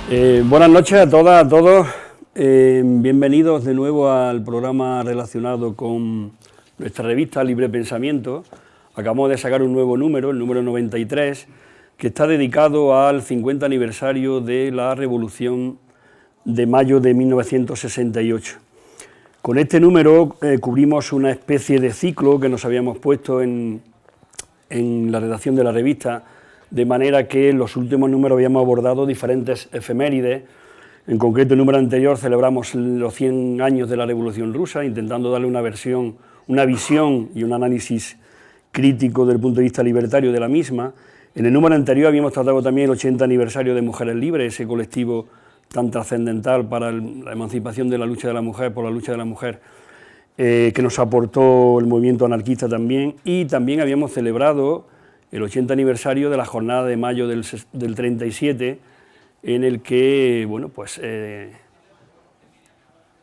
Buenas noches a todas, a todos. Bienvenidos de nuevo al programa relacionado con nuestra revista Libre Pensamiento. Acabamos de sacar un nuevo número, el número 93, que está dedicado al 50 aniversario de la Revolución de mayo de 1968. Con este número cubrimos una especie de ciclo que nos habíamos puesto en la redacción de la revista, de manera que en los últimos números habíamos abordado diferentes efemérides. En concreto, el número anterior celebramos los 100 años de la Revolución Rusa, intentando darle una visión y un análisis crítico desde el punto de vista libertario de la misma. En el número anterior habíamos tratado también el 80 aniversario de Mujeres Libres, ese colectivo tan trascendental para la emancipación de la lucha de la mujer, por la lucha de la mujer, que nos aportó el movimiento anarquista también, y también habíamos celebrado el 80 aniversario de la jornada de mayo del 37, en el que, bueno, pues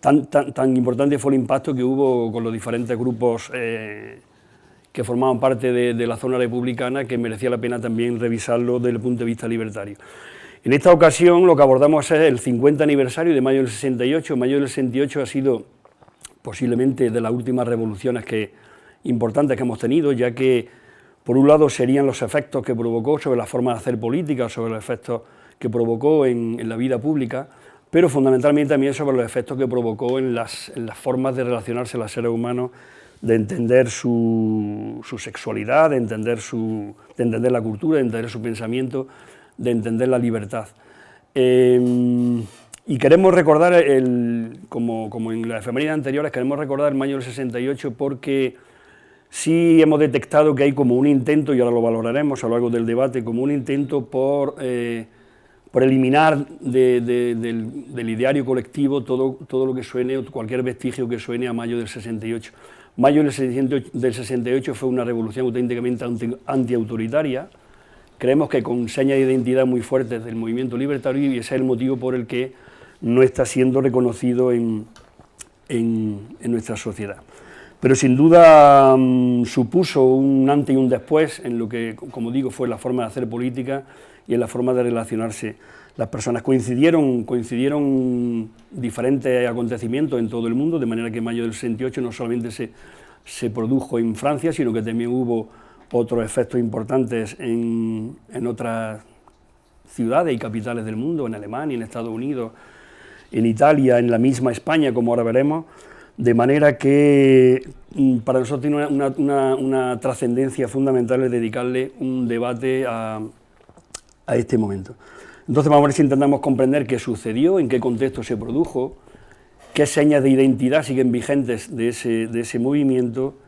tan importante fue el impacto que hubo con los diferentes grupos que formaban parte de la zona republicana, que merecía la pena también revisarlo desde el punto de vista libertario. En esta ocasión lo que abordamos es el 50 aniversario de mayo del 68. Mayo del 68 ha sido posiblemente de las últimas revoluciones importantes que hemos tenido, ya que por un lado serían los efectos que provocó sobre la forma de hacer política, sobre los efectos que provocó en la vida pública, pero fundamentalmente también sobre los efectos que provocó en las formas de relacionarse los seres humanos, de entender su sexualidad, de entender la cultura, de entender su pensamiento, de entender la libertad. Y queremos recordar, como en las efemérides anteriores, queremos recordar el mayo del 68 porque sí hemos detectado que hay como un intento, y ahora lo valoraremos a lo largo del debate, como un intento por eliminar del ideario colectivo todo lo que suene, o cualquier vestigio que suene a mayo del 68. Mayo del 68 fue una revolución auténticamente antiautoritaria, creemos que con señas de identidad muy fuertes del movimiento libertario, y ese es el motivo por el que no está siendo reconocido en nuestra sociedad. Pero sin duda supuso un antes y un después en lo que, como digo, fue la forma de hacer política y en la forma de relacionarse las personas. Coincidieron diferentes acontecimientos en todo el mundo, de manera que en mayo del 68 no solamente se produjo en Francia, sino que también hubo otros efectos importantes en otras ciudades y capitales del mundo, en Alemania, en Estados Unidos, en Italia, en la misma España, como ahora veremos. De manera que para nosotros tiene una trascendencia fundamental, es dedicarle un debate a este momento. Entonces vamos a ver si intentamos comprender qué sucedió, en qué contexto se produjo, qué señas de identidad siguen vigentes de ese movimiento,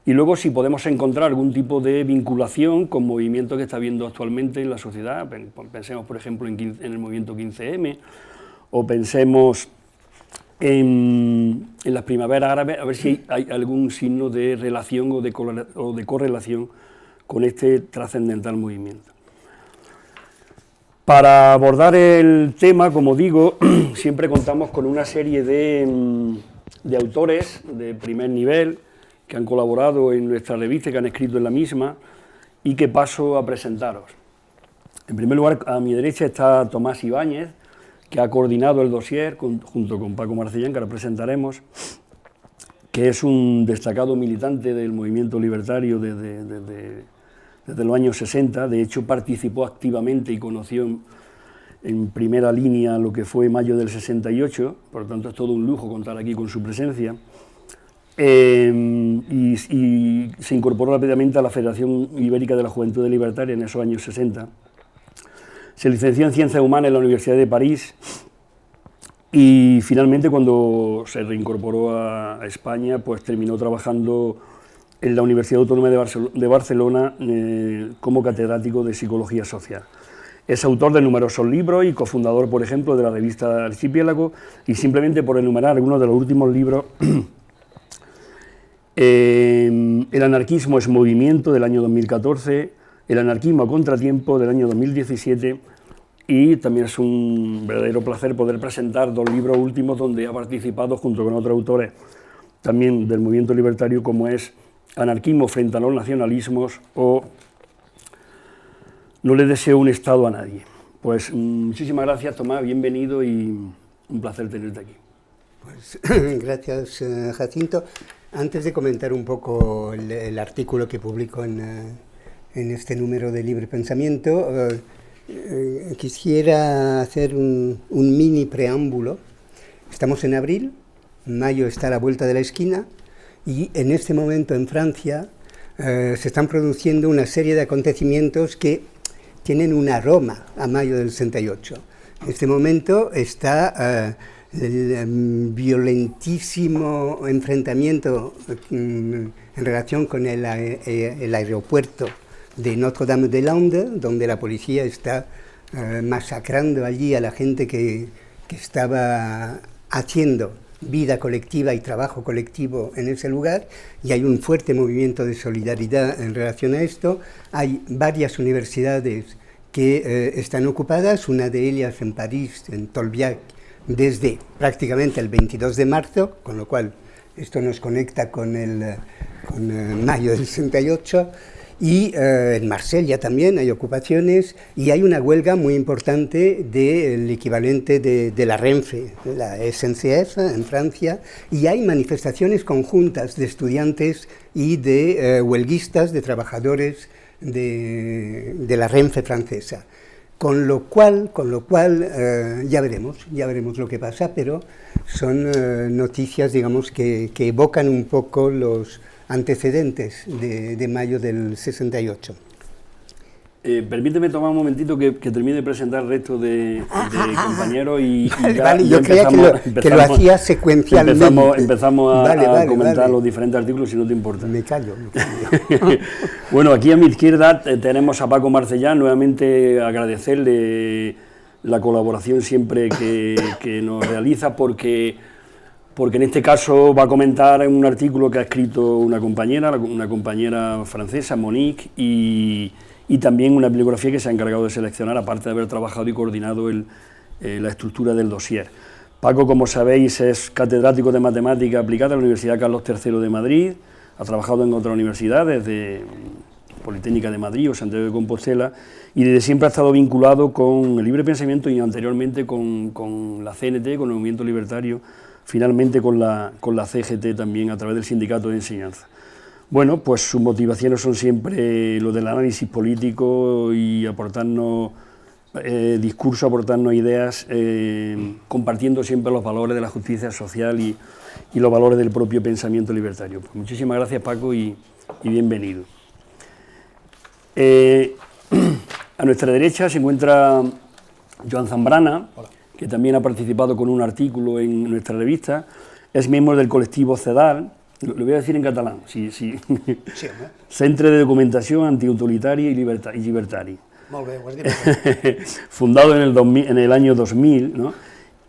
y luego si podemos encontrar algún tipo de vinculación con movimientos que está habiendo actualmente en la sociedad. Pensemos, por ejemplo, en el movimiento 15M, o pensemos en las primaveras árabes, a ver si hay algún signo de relación o de correlación con este trascendental movimiento. Para abordar el tema, como digo, siempre contamos con una serie de autores de primer nivel que han colaborado en nuestra revista, que han escrito en la misma, y que paso a presentaros. En primer lugar, a mi derecha está Tomás Ibáñez, que ha coordinado el dossier junto con Paco Marcellán, que ahora presentaremos, que es un destacado militante del movimiento libertario desde los años 60, de hecho participó activamente y conoció en primera línea lo que fue mayo del 68, por lo tanto es todo un lujo contar aquí con su presencia, y se incorporó rápidamente a la Federación Ibérica de la Juventud Libertaria en esos años 60. Se licenció en Ciencias Humanas en la Universidad de París y finalmente, cuando se reincorporó a España, pues terminó trabajando en la Universidad Autónoma de Barcelona como catedrático de Psicología Social. Es autor de numerosos libros y cofundador, por ejemplo, de la revista Archipiélago, y simplemente por enumerar algunos de los últimos libros, El anarquismo es movimiento, del año 2014, El anarquismo a contratiempo, del año 2017, y también es un verdadero placer poder presentar dos libros últimos donde ha participado junto con otros autores también del movimiento libertario, como es Anarquismo frente a los nacionalismos o No le deseo un Estado a nadie. Pues muchísimas gracias, Tomás, bienvenido y un placer tenerte aquí. Pues gracias, Jacinto. Antes de comentar un poco el artículo que publico en este número de Libre Pensamiento, quisiera hacer un mini preámbulo. Estamos en abril, mayo está a la vuelta de la esquina y en este momento en Francia se están produciendo una serie de acontecimientos que tienen un aroma a mayo del 68. En este momento está el violentísimo enfrentamiento en relación con el aeropuerto de Notre-Dame-des-Landes, donde la policía está masacrando allí a la gente que estaba haciendo vida colectiva y trabajo colectivo en ese lugar, y hay un fuerte movimiento de solidaridad en relación a esto. Hay varias universidades que están ocupadas, una de ellas en París, en Tolbiac, desde prácticamente el 22 de marzo, con lo cual esto nos conecta con mayo del 68, y en Marsella también hay ocupaciones, y hay una huelga muy importante del equivalente de la Renfe, la SNCF en Francia, y hay manifestaciones conjuntas de estudiantes y de huelguistas, de trabajadores de la Renfe francesa. Con lo cual ya veremos lo que pasa, pero son noticias, digamos, que evocan un poco los antecedentes de mayo del 68. Permíteme tomar un momentito que termine de presentar el resto de compañeros y vale, yo creía que lo hacía secuencialmente. Empezamos a comentar los diferentes artículos, si no te importa. Me callo. Bueno, aquí a mi izquierda tenemos a Paco Marcellán, nuevamente agradecerle la colaboración siempre que nos realiza, porque en este caso va a comentar un artículo que ha escrito una compañera francesa, Monique, y también una bibliografía que se ha encargado de seleccionar, aparte de haber trabajado y coordinado la estructura del dossier. Paco, como sabéis, es catedrático de Matemática Aplicada en la Universidad Carlos III de Madrid, ha trabajado en otras universidades, de Politécnica de Madrid o Santiago de Compostela, y desde siempre ha estado vinculado con el libre pensamiento y anteriormente con la CNT, con el movimiento libertario, finalmente con la CGT también a través del sindicato de enseñanza. Bueno, pues sus motivaciones son siempre lo del análisis político y aportarnos discurso, aportarnos ideas, compartiendo siempre los valores de la justicia social y los valores del propio pensamiento libertario. Pues muchísimas gracias, Paco, y bienvenido. A nuestra derecha se encuentra Joan Zambrana. Hola. Que también ha participado con un artículo en nuestra revista, es miembro del colectivo CEDAL, lo voy a decir en catalán, sí. Centre de Documentación Antiautoritària y Libertari. Molt bé, ho has dit. Fundado en el año 2000, ¿no?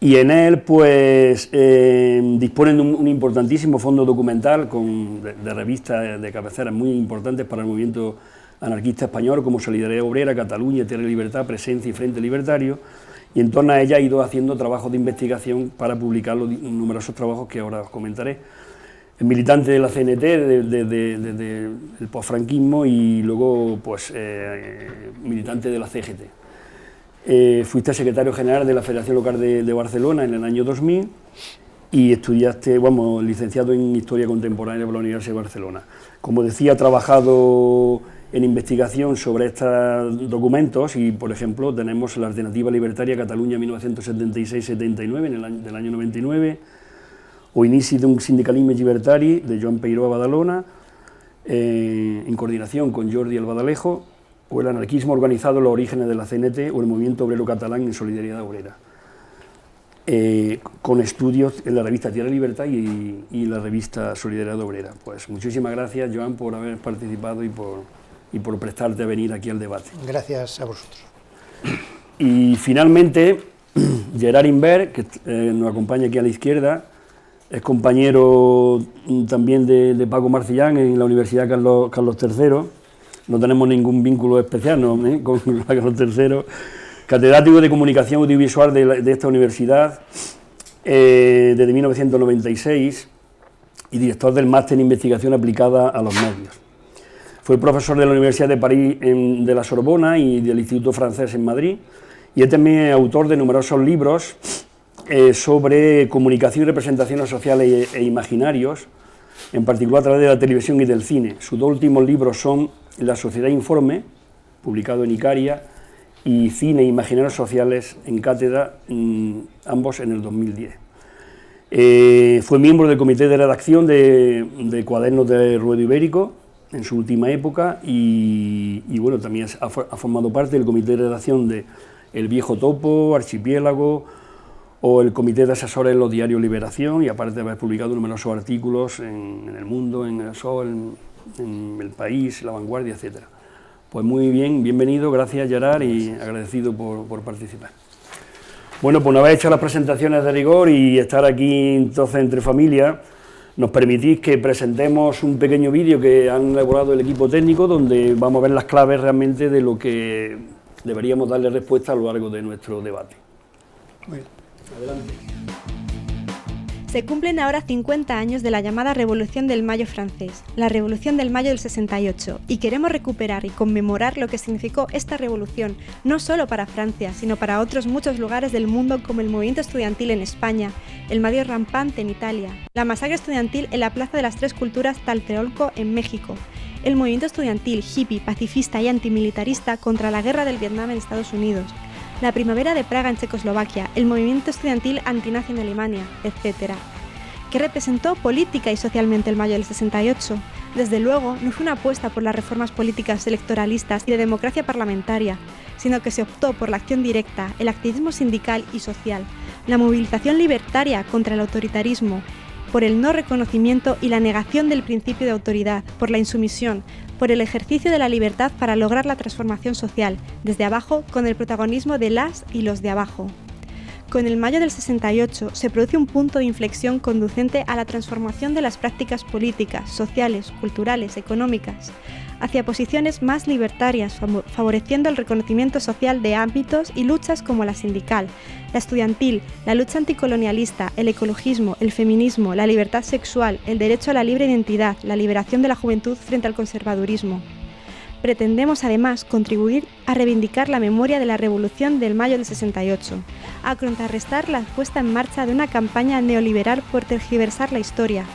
Y en él pues disponen de un importantísimo fondo documental de revistas de cabecera muy importantes para el movimiento anarquista español, como Solidaridad Obrera, Cataluña, Tierra y Libertad, Presencia y Frente Libertario, y en torno a ella ha ido haciendo trabajos de investigación para publicar los numerosos trabajos que ahora os comentaré. Es militante de la CNT desde el posfranquismo y luego pues militante de la CGT. Fuiste secretario general de la Federación Local de Barcelona en el año 2000 y estudiaste, licenciado en Historia Contemporánea por la Universidad de Barcelona. Como decía, ha trabajado en investigación sobre estos documentos y, por ejemplo, tenemos la Alternativa Libertaria Cataluña 1976-79, del año 99, o Inici d'un sindicalisme llibertari, de Joan Peiró a Badalona, en coordinación con Jordi Albadalejo, o el anarquismo organizado en los orígenes de la CNT, o el movimiento obrero catalán en Solidaridad Obrera, con estudios en la revista Tierra y Libertad y la revista Solidaridad Obrera. Pues muchísimas gracias, Joan, por haber participado y por prestarte a venir aquí al debate. Gracias a vosotros. Y finalmente, Gerard Imbert, que nos acompaña aquí a la izquierda, es compañero también de Paco Marcellán en la Universidad Carlos III, no tenemos ningún vínculo especial con Carlos III, catedrático de Comunicación Audiovisual de esta universidad desde 1996 y director del Máster en Investigación Aplicada a los Medios. Fue profesor de la Universidad de París de la Sorbona y del Instituto Francés en Madrid y es también autor de numerosos libros sobre comunicación y representaciones sociales e imaginarios, en particular a través de la televisión y del cine. Sus dos últimos libros son La Sociedad Informe, publicado en Icaria, y Cine e Imaginarios Sociales en Cátedra, ambos en el 2010. Fue miembro del comité de redacción de Cuadernos de Ruedo Ibérico en su última época y bueno, también ha formado parte del comité de redacción de El Viejo Topo, Archipiélago o el comité de asesores en los diarios Liberación, y aparte de haber publicado numerosos artículos en El Mundo, en El Sol, en El País, La Vanguardia, etcétera. Pues muy bien, bienvenido, gracias Gerard, y agradecido por participar. Bueno, pues una vez hechas las presentaciones de rigor y estar aquí entonces entre familias, nos permitís que presentemos un pequeño vídeo que han elaborado el equipo técnico, donde vamos a ver las claves realmente de lo que deberíamos darle respuesta a lo largo de nuestro debate. Bueno, adelante. Se cumplen ahora 50 años de la llamada Revolución del Mayo francés, la Revolución del Mayo del 68, y queremos recuperar y conmemorar lo que significó esta revolución, no solo para Francia, sino para otros muchos lugares del mundo, como el movimiento estudiantil en España, el Mayo rampante en Italia, la masacre estudiantil en la Plaza de las Tres Culturas Tlatelolco en México, el movimiento estudiantil hippie, pacifista y antimilitarista contra la guerra del Vietnam en Estados Unidos, la Primavera de Praga en Checoslovaquia, el movimiento estudiantil antinazi en Alemania, etc. ¿Qué representó política y socialmente el Mayo del 68? Desde luego, no fue una apuesta por las reformas políticas electoralistas y de democracia parlamentaria, sino que se optó por la acción directa, el activismo sindical y social, la movilización libertaria contra el autoritarismo, por el no reconocimiento y la negación del principio de autoridad, por la insumisión, por el ejercicio de la libertad para lograr la transformación social, desde abajo, con el protagonismo de las y los de abajo. Con el Mayo del 68 se produce un punto de inflexión conducente a la transformación de las prácticas políticas, sociales, culturales, económicas, hacia posiciones más libertarias, favoreciendo el reconocimiento social de ámbitos y luchas como la sindical, la estudiantil, la lucha anticolonialista, el ecologismo, el feminismo, la libertad sexual, el derecho a la libre identidad, la liberación de la juventud frente al conservadurismo. Pretendemos además contribuir a reivindicar la memoria de la Revolución del Mayo del 68, a contrarrestar la puesta en marcha de una campaña neoliberal por tergiversar la historia,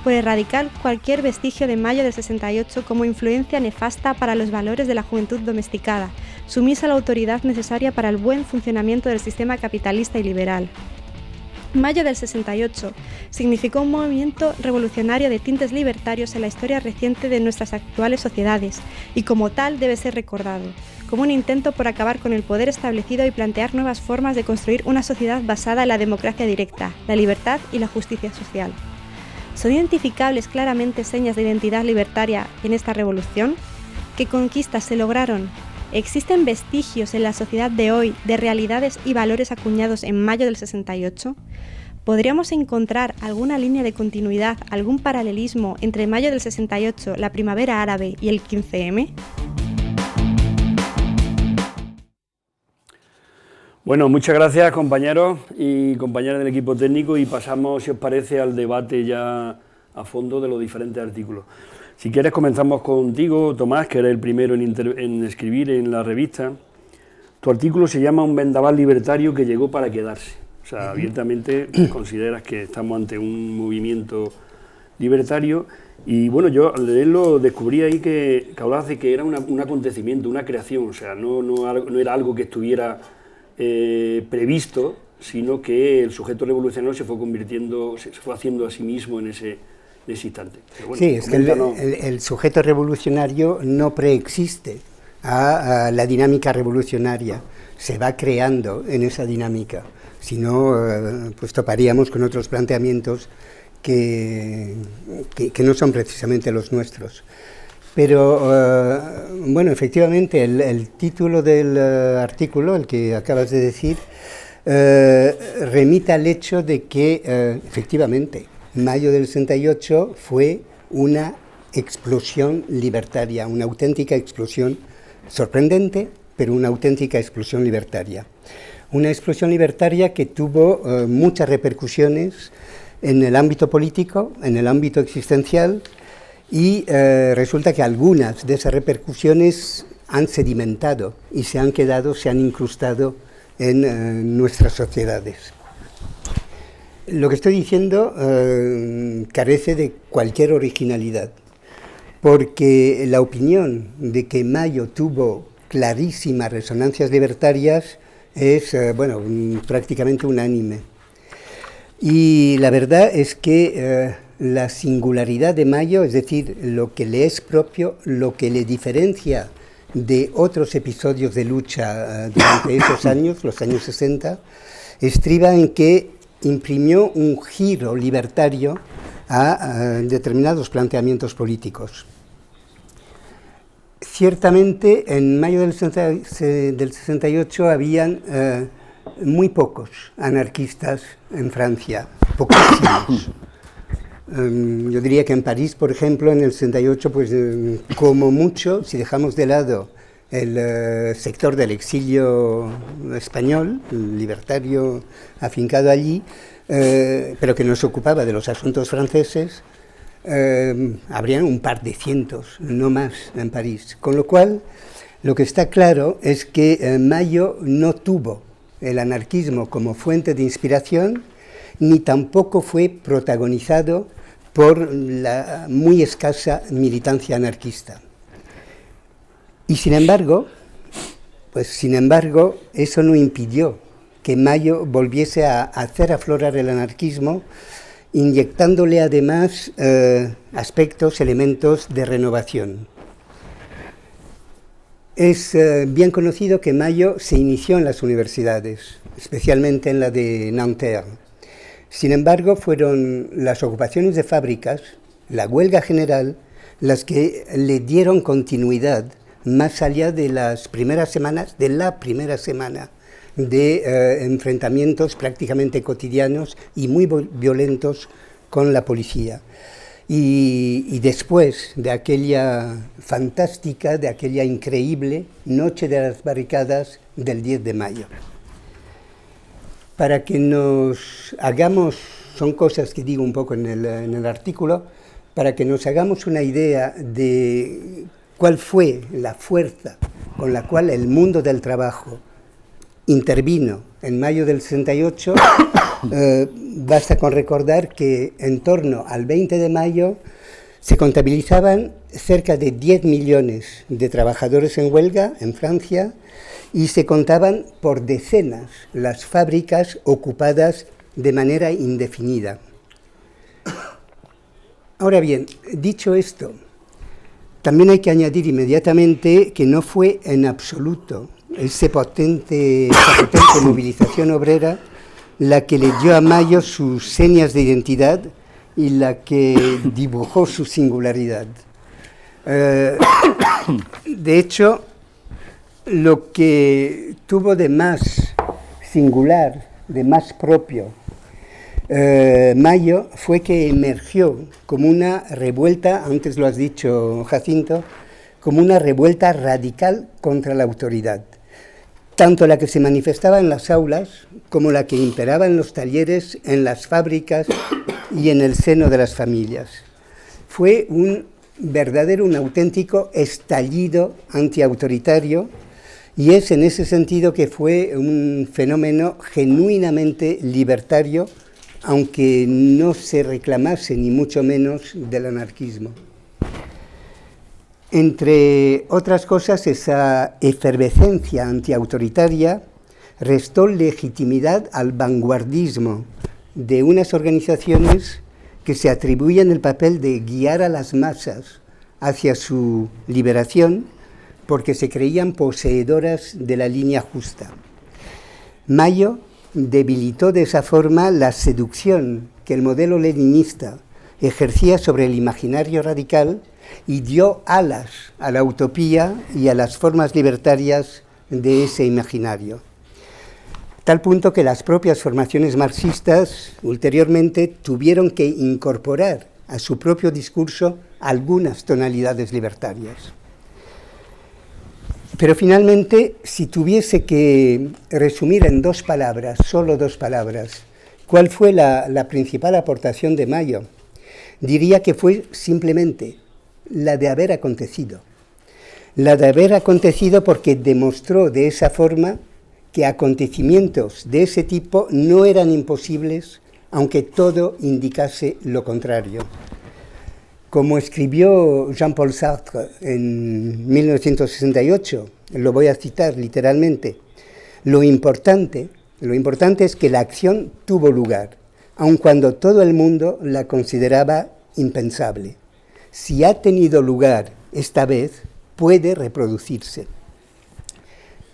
por erradicar cualquier vestigio de Mayo del 68 como influencia nefasta para los valores de la juventud domesticada, sumisa a la autoridad necesaria para el buen funcionamiento del sistema capitalista y liberal. Mayo del 68 significó un movimiento revolucionario de tintes libertarios en la historia reciente de nuestras actuales sociedades, y como tal debe ser recordado, como un intento por acabar con el poder establecido y plantear nuevas formas de construir una sociedad basada en la democracia directa, la libertad y la justicia social. ¿Son identificables claramente señas de identidad libertaria en esta revolución? ¿Qué conquistas se lograron? ¿Existen vestigios en la sociedad de hoy de realidades y valores acuñados en Mayo del 68? ¿Podríamos encontrar alguna línea de continuidad, algún paralelismo entre Mayo del 68, la Primavera Árabe y el 15M? Bueno, muchas gracias compañeros y compañeras del equipo técnico, y pasamos, si os parece, al debate ya a fondo de los diferentes artículos. Si quieres comenzamos contigo, Tomás, que eres el primero en escribir en la revista. Tu artículo se llama Un vendaval libertario que llegó para quedarse. O sea, abiertamente consideras que estamos ante un movimiento libertario, y bueno, yo al leerlo descubrí ahí que hablabas de que era un acontecimiento, una creación, o sea, no era algo que estuviera previsto, sino que el sujeto revolucionario se fue haciendo a sí mismo en ese instante. Bueno, sí, es que el sujeto revolucionario no preexiste a la dinámica revolucionaria, se va creando en esa dinámica, si no, pues toparíamos con otros planteamientos que no son precisamente los nuestros. Pero, bueno, efectivamente, el título del artículo, el que acabas de decir, remite al hecho de que, efectivamente, Mayo del 68 fue una explosión libertaria, una auténtica explosión sorprendente, pero una auténtica explosión libertaria. Una explosión libertaria que tuvo muchas repercusiones en el ámbito político, en el ámbito existencial, y resulta que algunas de esas repercusiones han sedimentado y se han incrustado en nuestras sociedades. Lo que estoy diciendo carece de cualquier originalidad, porque la opinión de que Mayo tuvo clarísimas resonancias libertarias es, prácticamente unánime. Y la verdad es que la singularidad de Mayo, es decir, lo que le es propio, lo que le diferencia de otros episodios de lucha durante esos años, los años 60, estriba en que imprimió un giro libertario a determinados planteamientos políticos. Ciertamente, en mayo del 68 habían muy pocos anarquistas en Francia, poquísimos. Yo diría que en París, por ejemplo, en el 68, pues como mucho, si dejamos de lado el sector del exilio español, libertario afincado allí, pero que no se ocupaba de los asuntos franceses, habrían un par de cientos, no más, en París. Con lo cual, lo que está claro es que Mayo no tuvo el anarquismo como fuente de inspiración, ni tampoco fue protagonizado por la muy escasa militancia anarquista. Y sin embargo, eso no impidió que Mayo volviese a hacer aflorar el anarquismo, inyectándole además aspectos, elementos de renovación. Es bien conocido que Mayo se inició en las universidades, especialmente en la de Nanterre. Sin embargo, fueron las ocupaciones de fábricas, la huelga general, las que le dieron continuidad más allá de las primeras semanas, de la primera semana de enfrentamientos prácticamente cotidianos y muy violentos con la policía. Y después de aquella fantástica, de aquella increíble Noche de las Barricadas del 10 de mayo. Para que nos hagamos, son cosas que digo un poco en el artículo, para que nos hagamos una idea de cuál fue la fuerza con la cual el mundo del trabajo intervino en mayo del 68, basta con recordar que en torno al 20 de mayo se contabilizaban cerca de 10 millones de trabajadores en huelga en Francia y se contaban por decenas las fábricas ocupadas de manera indefinida. Ahora bien, dicho esto, también hay que añadir inmediatamente que no fue en absoluto esa potente movilización obrera la que le dio a Mayo sus señas de identidad y la que dibujó su singularidad. De hecho, lo que tuvo de más singular, de más propio, Mayo, fue que emergió como una revuelta, antes lo has dicho, Jacinto, como una revuelta radical contra la autoridad, tanto la que se manifestaba en las aulas como la que imperaba en los talleres, en las fábricas y en el seno de las familias. Fue un auténtico estallido antiautoritario, y es en ese sentido que fue un fenómeno genuinamente libertario, aunque no se reclamase ni mucho menos del anarquismo. Entre otras cosas, esa efervescencia antiautoritaria restó legitimidad al vanguardismo de unas organizaciones que se atribuían el papel de guiar a las masas hacia su liberación porque se creían poseedoras de la línea justa. Mayo debilitó de esa forma la seducción que el modelo leninista ejercía sobre el imaginario radical y dio alas a la utopía y a las formas libertarias de ese imaginario. Tal punto que las propias formaciones marxistas ulteriormente tuvieron que incorporar a su propio discurso algunas tonalidades libertarias. Pero finalmente, si tuviese que resumir en dos palabras, solo dos palabras, ¿cuál fue la principal aportación de Mayo? Diría que fue simplemente la de haber acontecido. La de haber acontecido porque demostró de esa forma que acontecimientos de ese tipo no eran imposibles, aunque todo indicase lo contrario. Como escribió Jean-Paul Sartre en 1968, lo voy a citar literalmente, lo importante es que la acción tuvo lugar, aun cuando todo el mundo la consideraba impensable. Si ha tenido lugar esta vez, puede reproducirse.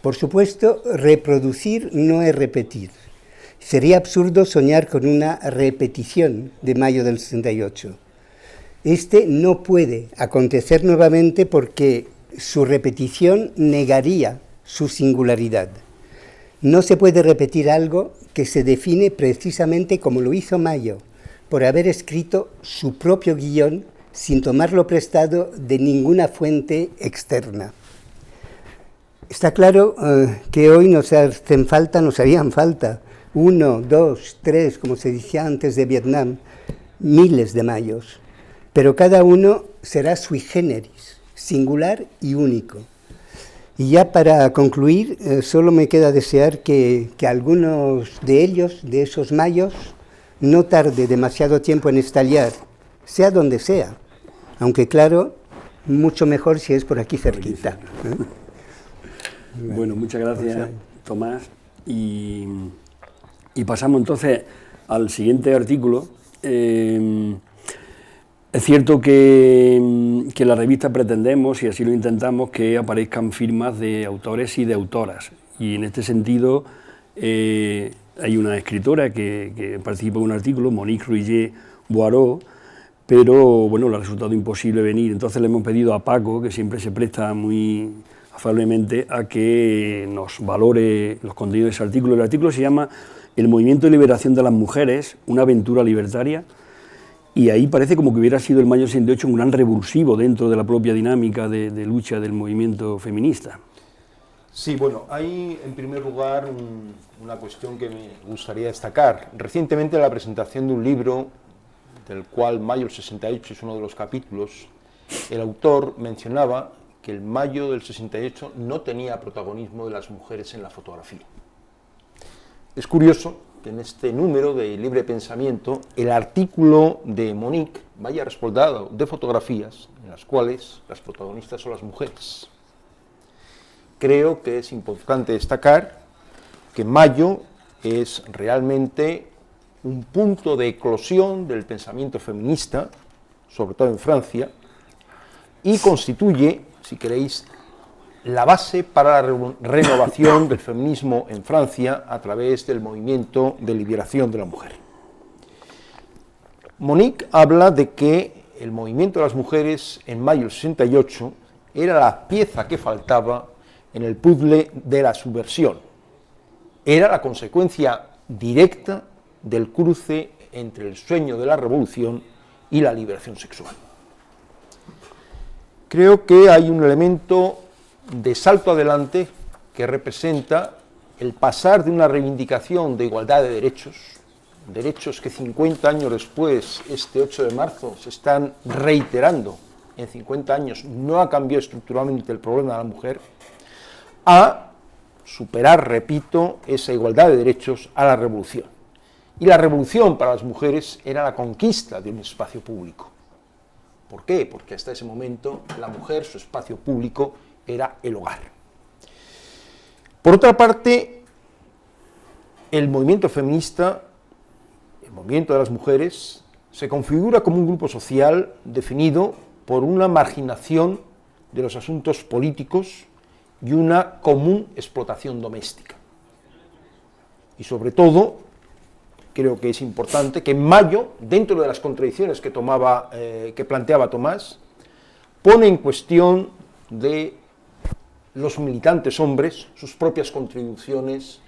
Por supuesto, reproducir no es repetir. Sería absurdo soñar con una repetición de mayo del 68. Este no puede acontecer nuevamente porque su repetición negaría su singularidad. No se puede repetir algo que se define precisamente como lo hizo Mayo, por haber escrito su propio guión sin tomarlo prestado de ninguna fuente externa. Está claro que hoy nos harían falta 1, 2, 3, como se decía antes de Vietnam, miles de Mayos, pero cada uno será sui generis, singular y único. Y ya para concluir, solo me queda desear que algunos de ellos, de esos Mayos, no tarde demasiado tiempo en estallar, sea donde sea, aunque claro, mucho mejor si es por aquí cerquita. Bueno, muchas gracias, Tomás. Y pasamos entonces al siguiente artículo. Es cierto que la revista pretendemos, y así lo intentamos, que aparezcan firmas de autores y de autoras. Y en este sentido hay una escritora que participa en un artículo, Monique Rouillet-Boireau, pero bueno, le ha resultado imposible venir. Entonces le hemos pedido a Paco, que siempre se presta muy afablemente a que nos valore los contenidos de ese artículo. El artículo se llama El movimiento de liberación de las mujeres, una aventura libertaria, y ahí parece como que hubiera sido el mayo 68 un gran revulsivo dentro de la propia dinámica de lucha del movimiento feminista. Sí, bueno, hay en primer lugar una cuestión que me gustaría destacar. Recientemente la presentación de un libro, del cual Mayo del 68 es uno de los capítulos, el autor mencionaba que el mayo del 68 no tenía protagonismo de las mujeres en la fotografía. Es curioso que en este número de Libre Pensamiento el artículo de Monique vaya respaldado de fotografías en las cuales las protagonistas son las mujeres. Creo que es importante destacar que mayo es realmente un punto de eclosión del pensamiento feminista, sobre todo en Francia, y constituye, si queréis, la base para la renovación del feminismo en Francia a través del movimiento de liberación de la mujer. Monique habla de que el movimiento de las mujeres en mayo del 68 era la pieza que faltaba en el puzzle de la subversión. Era la consecuencia directa del cruce entre el sueño de la revolución y la liberación sexual. Creo que hay un elemento de salto adelante que representa el pasar de una reivindicación de igualdad de derechos que 50 años después, este 8 de marzo, se están reiterando. En 50 años no ha cambiado estructuralmente el problema de la mujer, a superar, repito, esa igualdad de derechos a la revolución. Y la revolución para las mujeres era la conquista de un espacio público. ¿Por qué? Porque hasta ese momento la mujer, su espacio público, era el hogar. Por otra parte, el movimiento feminista, el movimiento de las mujeres, se configura como un grupo social definido por una marginación de los asuntos políticos y una común explotación doméstica. Y sobre todo, creo que es importante que en mayo, dentro de las contradicciones que planteaba Tomás, pone en cuestión de los militantes hombres sus propias contradicciones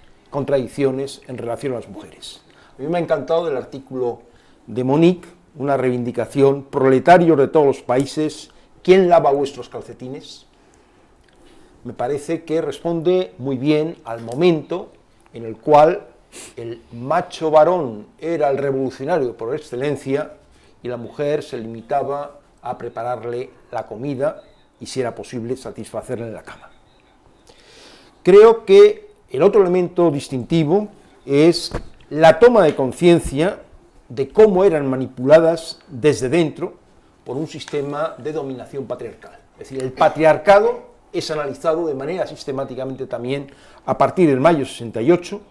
en relación a las mujeres. A mí me ha encantado del artículo de Monique, una reivindicación: proletarios de todos los países, ¿quién lava vuestros calcetines? Me parece que responde muy bien al momento en el cual el macho varón era el revolucionario por excelencia y la mujer se limitaba a prepararle la comida y, si era posible, satisfacerle en la cama. Creo que el otro elemento distintivo es la toma de conciencia de cómo eran manipuladas desde dentro por un sistema de dominación patriarcal. Es decir, el patriarcado es analizado de manera sistemáticamente también a partir del mayo 68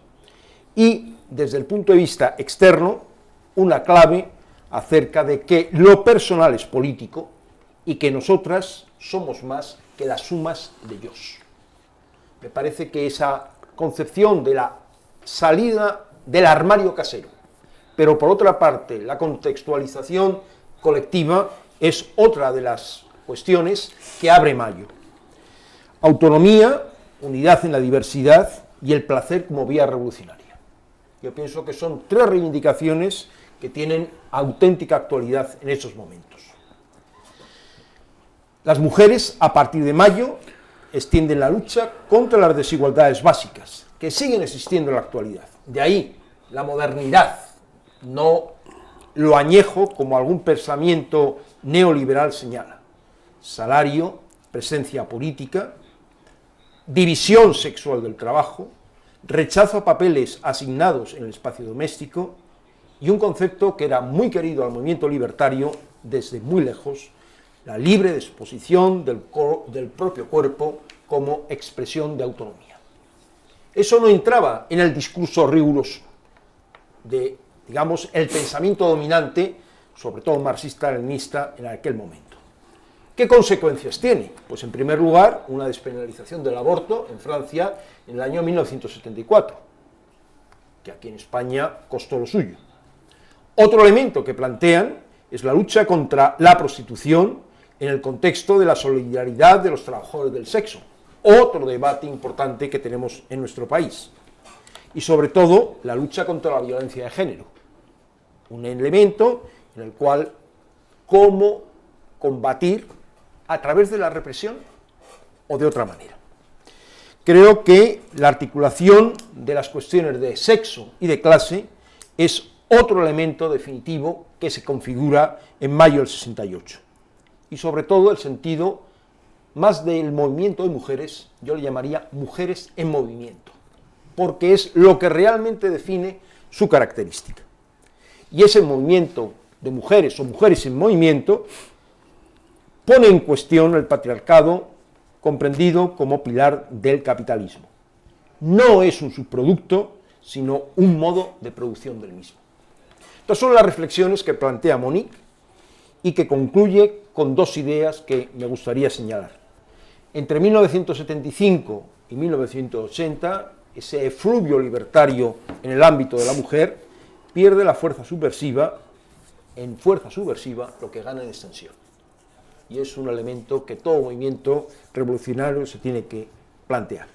y desde el punto de vista externo una clave acerca de que lo personal es político y que nosotras somos más que las sumas de Dios. Me parece que esa concepción de la salida del armario casero, pero por otra parte la contextualización colectiva es otra de las cuestiones que abre Mayo. Autonomía, unidad en la diversidad y el placer como vía revolucionaria. Yo pienso que son tres reivindicaciones que tienen auténtica actualidad en estos momentos. Las mujeres, a partir de Mayo, extienden la lucha contra las desigualdades básicas, que siguen existiendo en la actualidad. De ahí la modernidad, no lo añejo como algún pensamiento neoliberal señala. Salario, presencia política, división sexual del trabajo, rechazo a papeles asignados en el espacio doméstico y un concepto que era muy querido al movimiento libertario desde muy lejos, la libre disposición del propio cuerpo como expresión de autonomía. Eso no entraba en el discurso riguroso de, digamos, el pensamiento dominante, sobre todo marxista-leninista, en aquel momento. ¿Qué consecuencias tiene? Pues en primer lugar, una despenalización del aborto en Francia en el año 1974, que aquí en España costó lo suyo. Otro elemento que plantean es la lucha contra la prostitución en el contexto de la solidaridad de los trabajadores del sexo, otro debate importante que tenemos en nuestro país. Y sobre todo, la lucha contra la violencia de género, un elemento en el cual cómo combatir a través de la represión o de otra manera. Creo que la articulación de las cuestiones de sexo y de clase es otro elemento definitivo que se configura en mayo del 68. Y sobre todo el sentido más del movimiento de mujeres, yo le llamaría mujeres en movimiento, porque es lo que realmente define su característica. Y ese movimiento de mujeres o mujeres en movimiento pone en cuestión el patriarcado comprendido como pilar del capitalismo. No es un subproducto, sino un modo de producción del mismo. Estas son las reflexiones que plantea Monique y que concluye con dos ideas que me gustaría señalar. Entre 1975 y 1980, ese efluvio libertario en el ámbito de la mujer pierde la fuerza subversiva, en fuerza subversiva lo que gana en extensión. Y es un elemento que todo movimiento revolucionario se tiene que plantear.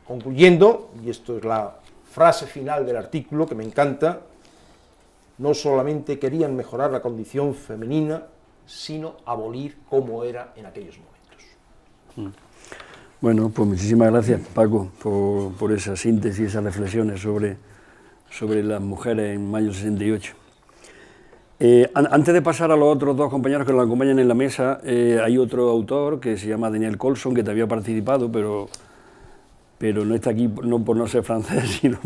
Concluyendo, y esto es la frase final del artículo que me encanta, no solamente querían mejorar la condición femenina, sino abolir como era en aquellos momentos. Bueno, pues muchísimas gracias, Paco, por esa síntesis, esas reflexiones sobre las mujeres en mayo del 68. Antes de pasar a los otros dos compañeros que nos acompañan en la mesa, hay otro autor que se llama Daniel Colson, que te había participado, pero no está aquí no por no ser francés, sino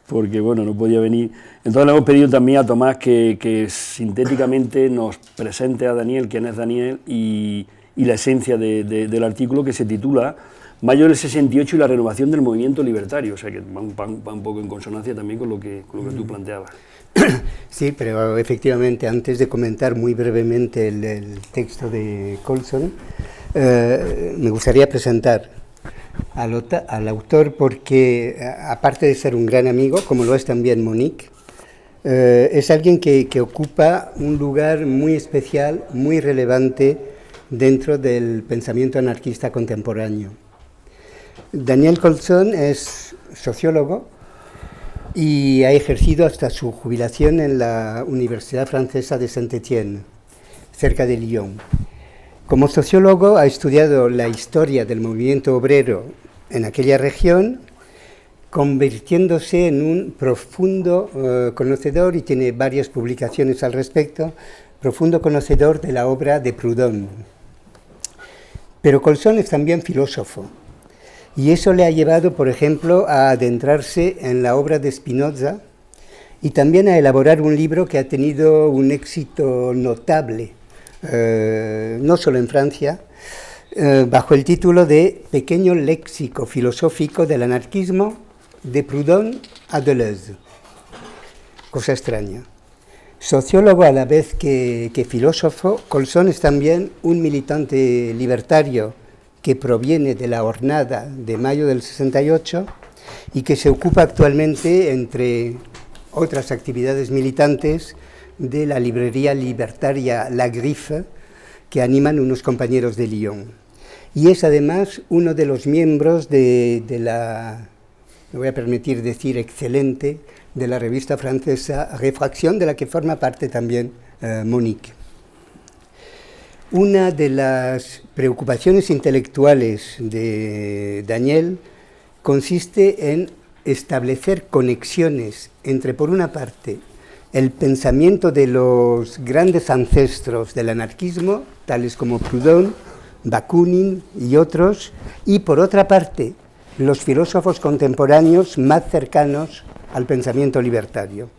porque bueno, no podía venir. Entonces le hemos pedido también a Tomás que sintéticamente nos presente a Daniel, quién es Daniel, y la esencia del artículo, que se titula Mayo del 68 y la renovación del movimiento libertario, o sea que va un poco en consonancia también con lo que tú planteabas. Sí, pero efectivamente, antes de comentar muy brevemente el texto de Colson, me gustaría presentar al autor porque, aparte de ser un gran amigo, como lo es también Monique, es alguien que ocupa un lugar muy especial, muy relevante dentro del pensamiento anarquista contemporáneo. Daniel Colson es sociólogo y ha ejercido hasta su jubilación en la Universidad Francesa de Saint-Étienne, cerca de Lyon. Como sociólogo ha estudiado la historia del movimiento obrero en aquella región, convirtiéndose en un profundo conocedor, y tiene varias publicaciones al respecto, profundo conocedor de la obra de Proudhon. Pero Colson es también filósofo, Y eso le ha llevado, por ejemplo, a adentrarse en la obra de Spinoza y también a elaborar un libro que ha tenido un éxito notable, no solo en Francia, bajo el título de Pequeño léxico filosófico del anarquismo, de Proudhon a Deleuze. Cosa extraña. Sociólogo a la vez que filósofo, Colson es también un militante libertario que proviene de la Hornada de mayo del 68 y que se ocupa actualmente, entre otras actividades militantes, de la librería libertaria La Griffe, que animan unos compañeros de Lyon. Y es además uno de los miembros de la, me voy a permitir decir, excelente, de la revista francesa Réfraction, de la que forma parte también Monique. Una de las preocupaciones intelectuales de Daniel consiste en establecer conexiones entre, por una parte, el pensamiento de los grandes ancestros del anarquismo, tales como Proudhon, Bakunin y otros, y por otra parte, los filósofos contemporáneos más cercanos al pensamiento libertario.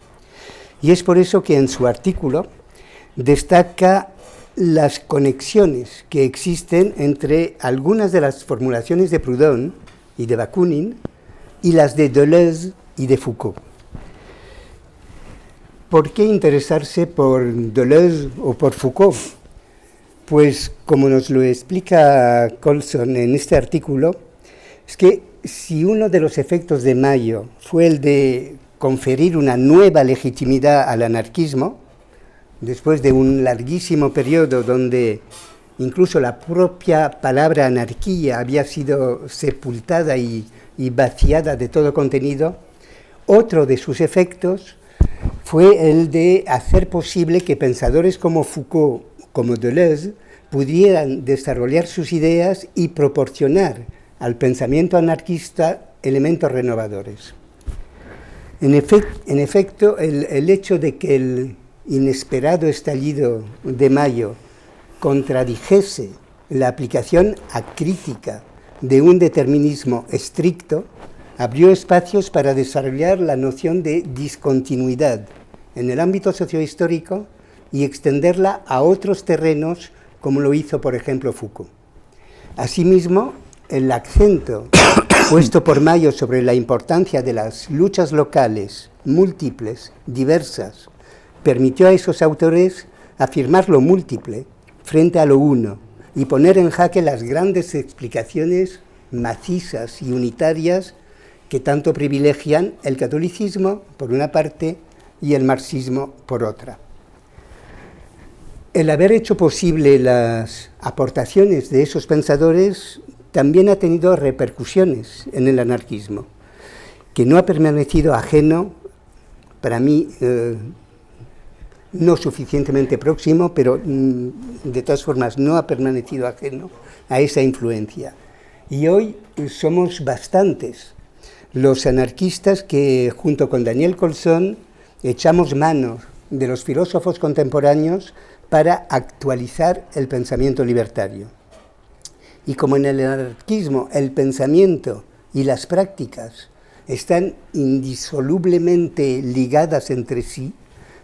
Y es por eso que en su artículo destaca las conexiones que existen entre algunas de las formulaciones de Proudhon y de Bakunin y las de Deleuze y de Foucault. ¿Por qué interesarse por Deleuze o por Foucault? Pues, como nos lo explica Colson en este artículo, es que si uno de los efectos de Mayo fue el de conferir una nueva legitimidad al anarquismo, después de un larguísimo periodo donde incluso la propia palabra anarquía había sido sepultada y vaciada de todo contenido, otro de sus efectos fue el de hacer posible que pensadores como Foucault, como Deleuze, pudieran desarrollar sus ideas y proporcionar al pensamiento anarquista elementos renovadores. En efecto, el hecho de que el inesperado estallido de Mayo contradijese la aplicación acrítica de un determinismo estricto, abrió espacios para desarrollar la noción de discontinuidad en el ámbito sociohistórico y extenderla a otros terrenos, como lo hizo, por ejemplo, Foucault. Asimismo, el acento puesto por Mayo sobre la importancia de las luchas locales, múltiples, diversas, permitió a esos autores afirmar lo múltiple frente a lo uno y poner en jaque las grandes explicaciones macizas y unitarias que tanto privilegian el catolicismo, por una parte, y el marxismo, por otra. El haber hecho posible las aportaciones de esos pensadores también ha tenido repercusiones en el anarquismo, que no ha permanecido ajeno, para mí, no suficientemente próximo, pero de todas formas no ha permanecido ajeno a esa influencia. Y hoy somos bastantes los anarquistas que, junto con Daniel Colson, echamos mano de los filósofos contemporáneos para actualizar el pensamiento libertario. Y como en el anarquismo el pensamiento y las prácticas están indisolublemente ligadas entre sí,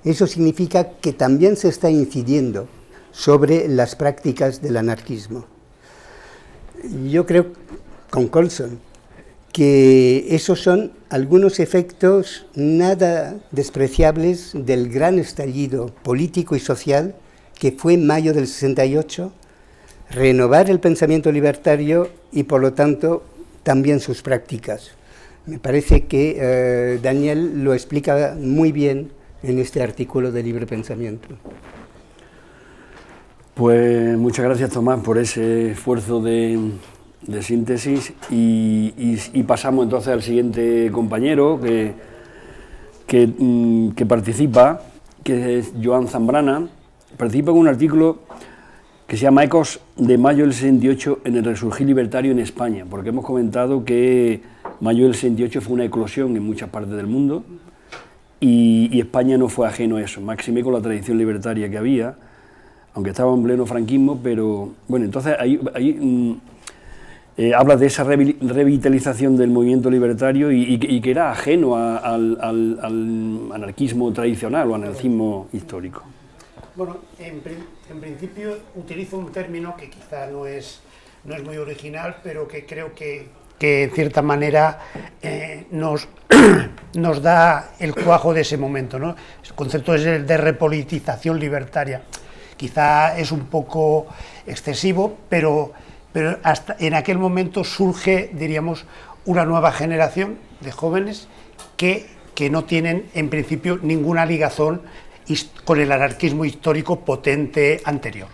eso significa que también se está incidiendo sobre las prácticas del anarquismo. Yo creo, con Colson, que esos son algunos efectos nada despreciables del gran estallido político y social que fue en mayo del 68, renovar el pensamiento libertario y, por lo tanto, también sus prácticas. Me parece que Daniel lo explica muy bien en este artículo de Libre Pensamiento. Pues muchas gracias, Tomás, por ese esfuerzo de síntesis y pasamos entonces al siguiente compañero que participa, que es Joan Zambrana. Participa con un artículo que se llama Ecos de mayo del 68 en el resurgir libertario en España, porque hemos comentado que mayo del 68 fue una eclosión en muchas partes del mundo y España no fue ajeno a eso, máxime con la tradición libertaria que había, aunque estaba en pleno franquismo, pero bueno, entonces ahí habla de esa revitalización del movimiento libertario y que era ajeno al anarquismo tradicional o anarquismo histórico. Bueno, en principio utilizo un término que quizá no es muy original, pero que creo que en cierta manera nos da el cuajo de ese momento, ¿no? El concepto es el de repolitización libertaria. Quizá es un poco excesivo, pero hasta en aquel momento surge, diríamos, una nueva generación de jóvenes que no tienen en principio ninguna ligazón con el anarquismo histórico potente anterior.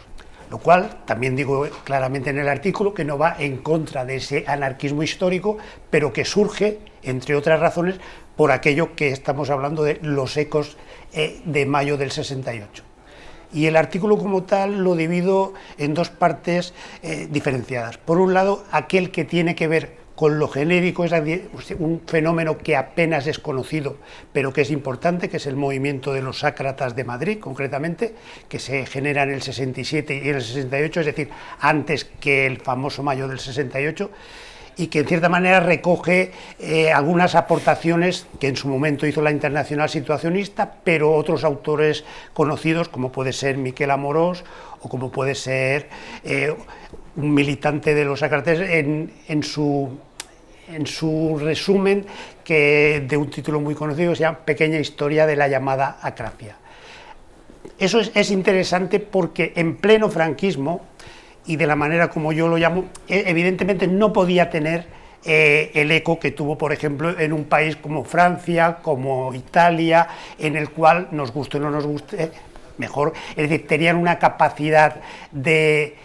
Lo cual, también digo claramente en el artículo, que no va en contra de ese anarquismo histórico, pero que surge, entre otras razones, por aquello que estamos hablando de los ecos de mayo del 68. Y el artículo como tal lo divido en dos partes diferenciadas. Por un lado, aquel que tiene que ver con lo genérico, es un fenómeno que apenas es conocido, pero que es importante, que es el movimiento de los sácratas de Madrid, concretamente, que se genera en el 67 y en el 68, es decir, antes que el famoso mayo del 68, y que en cierta manera recoge algunas aportaciones que en su momento hizo la Internacional Situacionista, pero otros autores conocidos, como puede ser Miquel Amorós, o como puede ser un militante de los sácratas en su resumen, que de un título muy conocido, se llama Pequeña historia de la llamada acracia. Eso es interesante porque en pleno franquismo, y de la manera como yo lo llamo, evidentemente no podía tener el eco que tuvo, por ejemplo, en un país como Francia, como Italia, en el cual, nos guste o no nos guste, mejor, es decir, tenían una capacidad de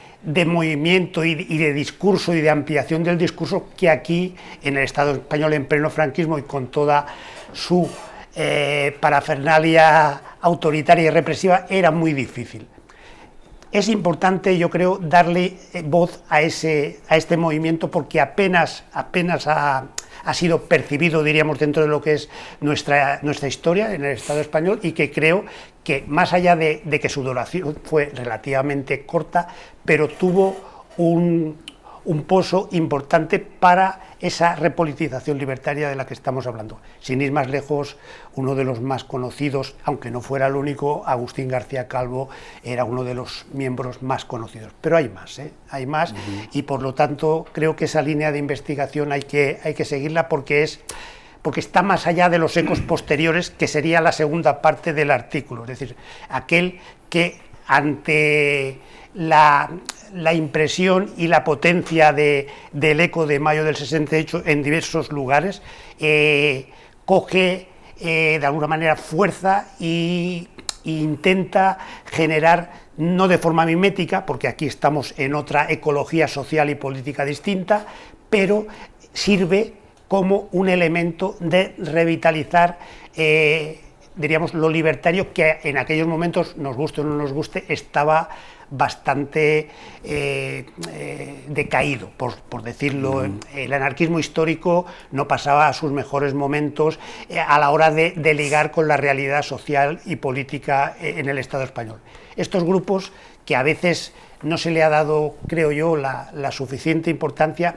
movimiento y de discurso y de ampliación del discurso que aquí, en el Estado español, en pleno franquismo y con toda su parafernalia autoritaria y represiva, era muy difícil. Es importante, yo creo, darle voz a este movimiento porque apenas ha sido percibido, diríamos, dentro de lo que es nuestra historia en el Estado español, y que creo que, más allá de que su duración fue relativamente corta, pero tuvo un pozo importante para esa repolitización libertaria de la que estamos hablando. Sin ir más lejos, uno de los más conocidos, aunque no fuera el único, Agustín García Calvo, era uno de los miembros más conocidos. Pero hay más, hay más, y por lo tanto creo que esa línea de investigación hay que seguirla porque está más allá de los ecos posteriores, que sería la segunda parte del artículo, es decir, aquel que ante la impresión y la potencia del eco de mayo del 68 en diversos lugares, coge de alguna manera fuerza e intenta generar, no de forma mimética, porque aquí estamos en otra ecología social y política distinta, pero sirve como un elemento de revitalizar, diríamos, lo libertario, que en aquellos momentos, nos guste o no nos guste, estaba bastante decaído, por decirlo. El anarquismo histórico no pasaba a sus mejores momentos a la hora de ligar con la realidad social y política en el Estado español. Estos grupos, que a veces no se le ha dado, creo yo, la suficiente importancia,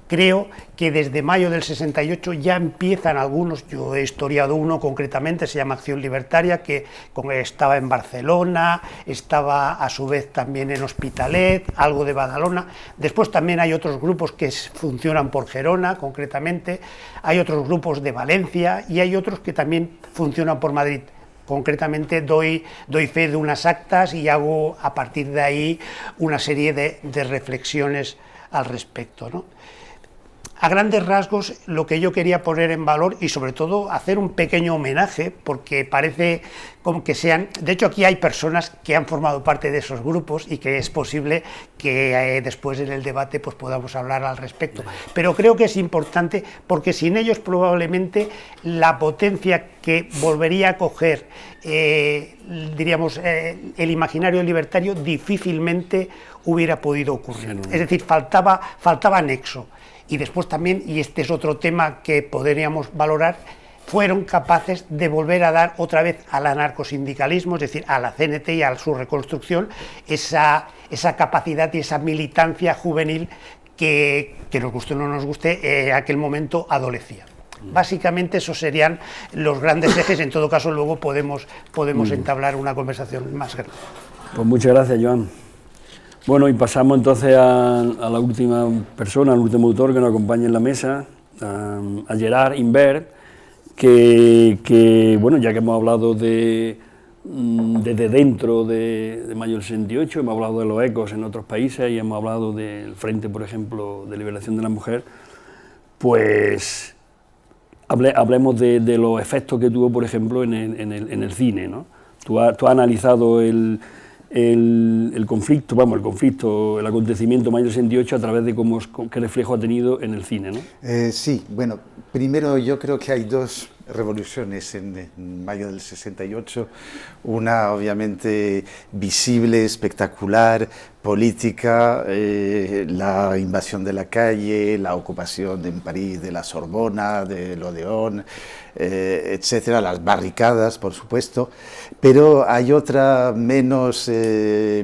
creo que desde mayo del 68 ya empiezan algunos. Yo he historiado uno concretamente, se llama Acción Libertaria, que estaba en Barcelona, estaba a su vez también en Hospitalet, algo de Badalona. Después también hay otros grupos que funcionan por Gerona, concretamente, hay otros grupos de Valencia y hay otros que también funcionan por Madrid. Concretamente doy fe de unas actas y hago a partir de ahí una serie de reflexiones al respecto, ¿no? A grandes rasgos, lo que yo quería poner en valor, y sobre todo hacer un pequeño homenaje, porque parece como que sean... De hecho, aquí hay personas que han formado parte de esos grupos y que es posible que después en el debate pues podamos hablar al respecto. Pero creo que es importante porque sin ellos probablemente la potencia que volvería a coger, diríamos, el imaginario libertario difícilmente hubiera podido ocurrir. Es decir, faltaba nexo. Y después también, y este es otro tema que podríamos valorar, fueron capaces de volver a dar otra vez al anarcosindicalismo, es decir, a la CNT y a su reconstrucción, esa capacidad y esa militancia juvenil que nos guste o no nos guste, en aquel momento adolecía. Básicamente esos serían los grandes ejes. En todo caso luego podemos entablar una conversación más grande. Pues muchas gracias, Joan. Bueno, y pasamos entonces a la última persona, al último autor que nos acompaña en la mesa, a Gerard Imbert, que bueno, ya que hemos hablado desde dentro de Mayo del 68, hemos hablado de los ecos en otros países y hemos hablado del Frente, por ejemplo, de Liberación de la Mujer, pues hablemos de los efectos que tuvo, por ejemplo, en el cine, ¿no? Tú has analizado el conflicto, el acontecimiento Mayo del 68 a través de qué reflejo ha tenido en el cine, ¿no? Sí, bueno, primero yo creo que hay dos revoluciones en mayo del 68, una obviamente visible, espectacular, política, la invasión de la calle, la ocupación en París de la Sorbona, del Odeón, etcétera, las barricadas, por supuesto, pero hay otra menos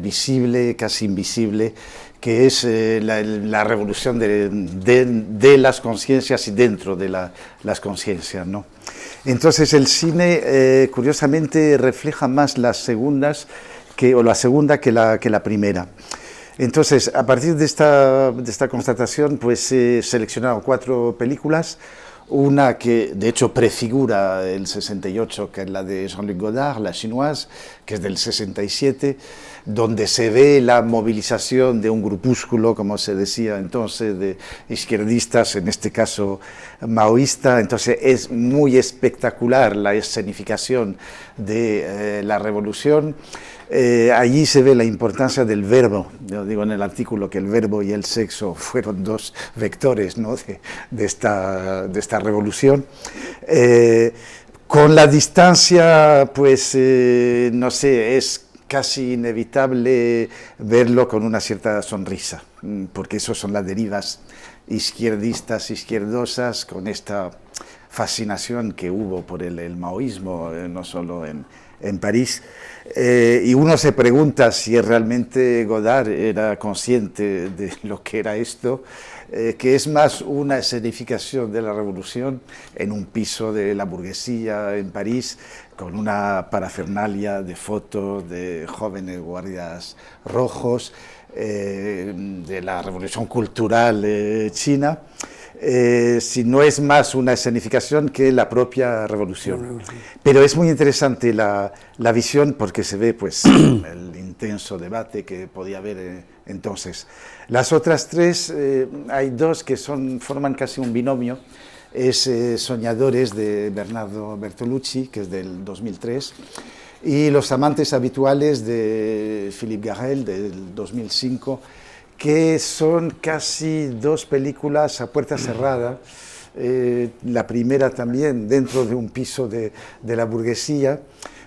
visible, casi invisible, que es la revolución de las conciencias y dentro de las conciencias, ¿no? Entonces el cine, curiosamente, refleja más las segundas, la segunda que la primera. Entonces, a partir de esta constatación, pues he seleccionado 4 películas. Una que de hecho prefigura el 68, que es la de Jean-Luc Godard, La Chinoise, que es del 67, donde se ve la movilización de un grupúsculo, como se decía entonces, de izquierdistas, en este caso maoísta. Entonces es muy espectacular la escenificación de la revolución. Allí se ve la importancia del verbo. Yo digo en el artículo que el verbo y el sexo fueron 2 vectores, ¿no?, de esta revolución. Con la distancia, pues, no sé, es casi inevitable verlo con una cierta sonrisa, porque eso son las derivas izquierdistas, izquierdosas, con esta fascinación que hubo por el maoísmo, no solo en París, y uno se pregunta si realmente Godard era consciente de lo que era esto, que es más una escenificación de la revolución en un piso de la burguesía en París, con una parafernalia de fotos de jóvenes guardias rojos, de la revolución cultural china, si no es más una escenificación que la propia revolución. Pero es muy interesante la visión, porque se ve pues el intenso debate que podía haber entonces. Las otras 3, hay 2 que forman casi un binomio. Es Soñadores, de Bernardo Bertolucci, que es del 2003, y Los amantes habituales, de Philippe Garrel, del 2005, que son casi 2 películas a puerta cerrada. La primera también dentro de un piso de la burguesía,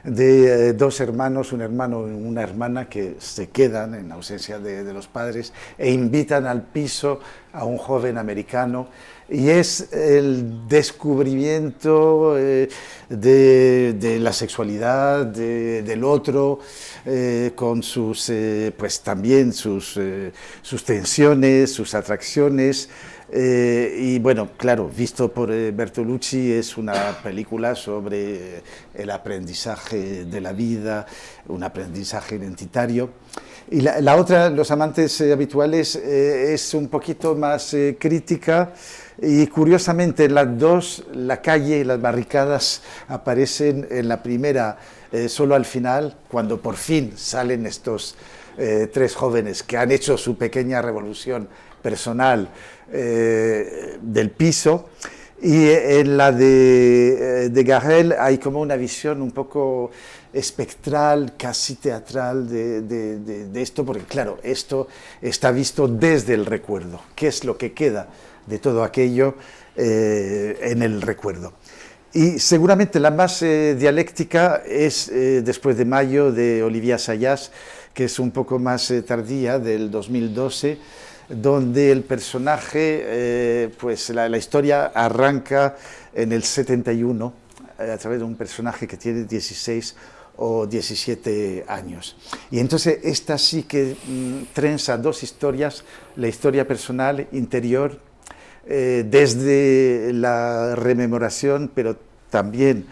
de 2 hermanos, un hermano y una hermana, que se quedan en ausencia de los padres e invitan al piso a un joven americano, y es el descubrimiento de la sexualidad del otro, con sus pues también sus tensiones, sus atracciones. Y bueno, claro, visto por Bertolucci, es una película sobre el aprendizaje de la vida, un aprendizaje identitario. Y la otra, Los amantes habituales, es un poquito más crítica, y curiosamente las 2, la calle y las barricadas, aparecen en la primera solo al final, cuando por fin salen estos 3 jóvenes que han hecho su pequeña revolución personal del piso. Y en la de Garrel hay como una visión un poco espectral, casi teatral de esto, porque claro, esto está visto desde el recuerdo. ¿Qué es lo que queda de todo aquello en el recuerdo? Y seguramente la más dialéctica es Después de Mayo, de Olivier Assayas, que es un poco más tardía, del 2012, donde el personaje, pues la historia arranca en el 71, a través de un personaje que tiene 16 o 17 años. Y entonces esta sí que trenza dos historias, la historia personal, interior, desde la rememoración, pero también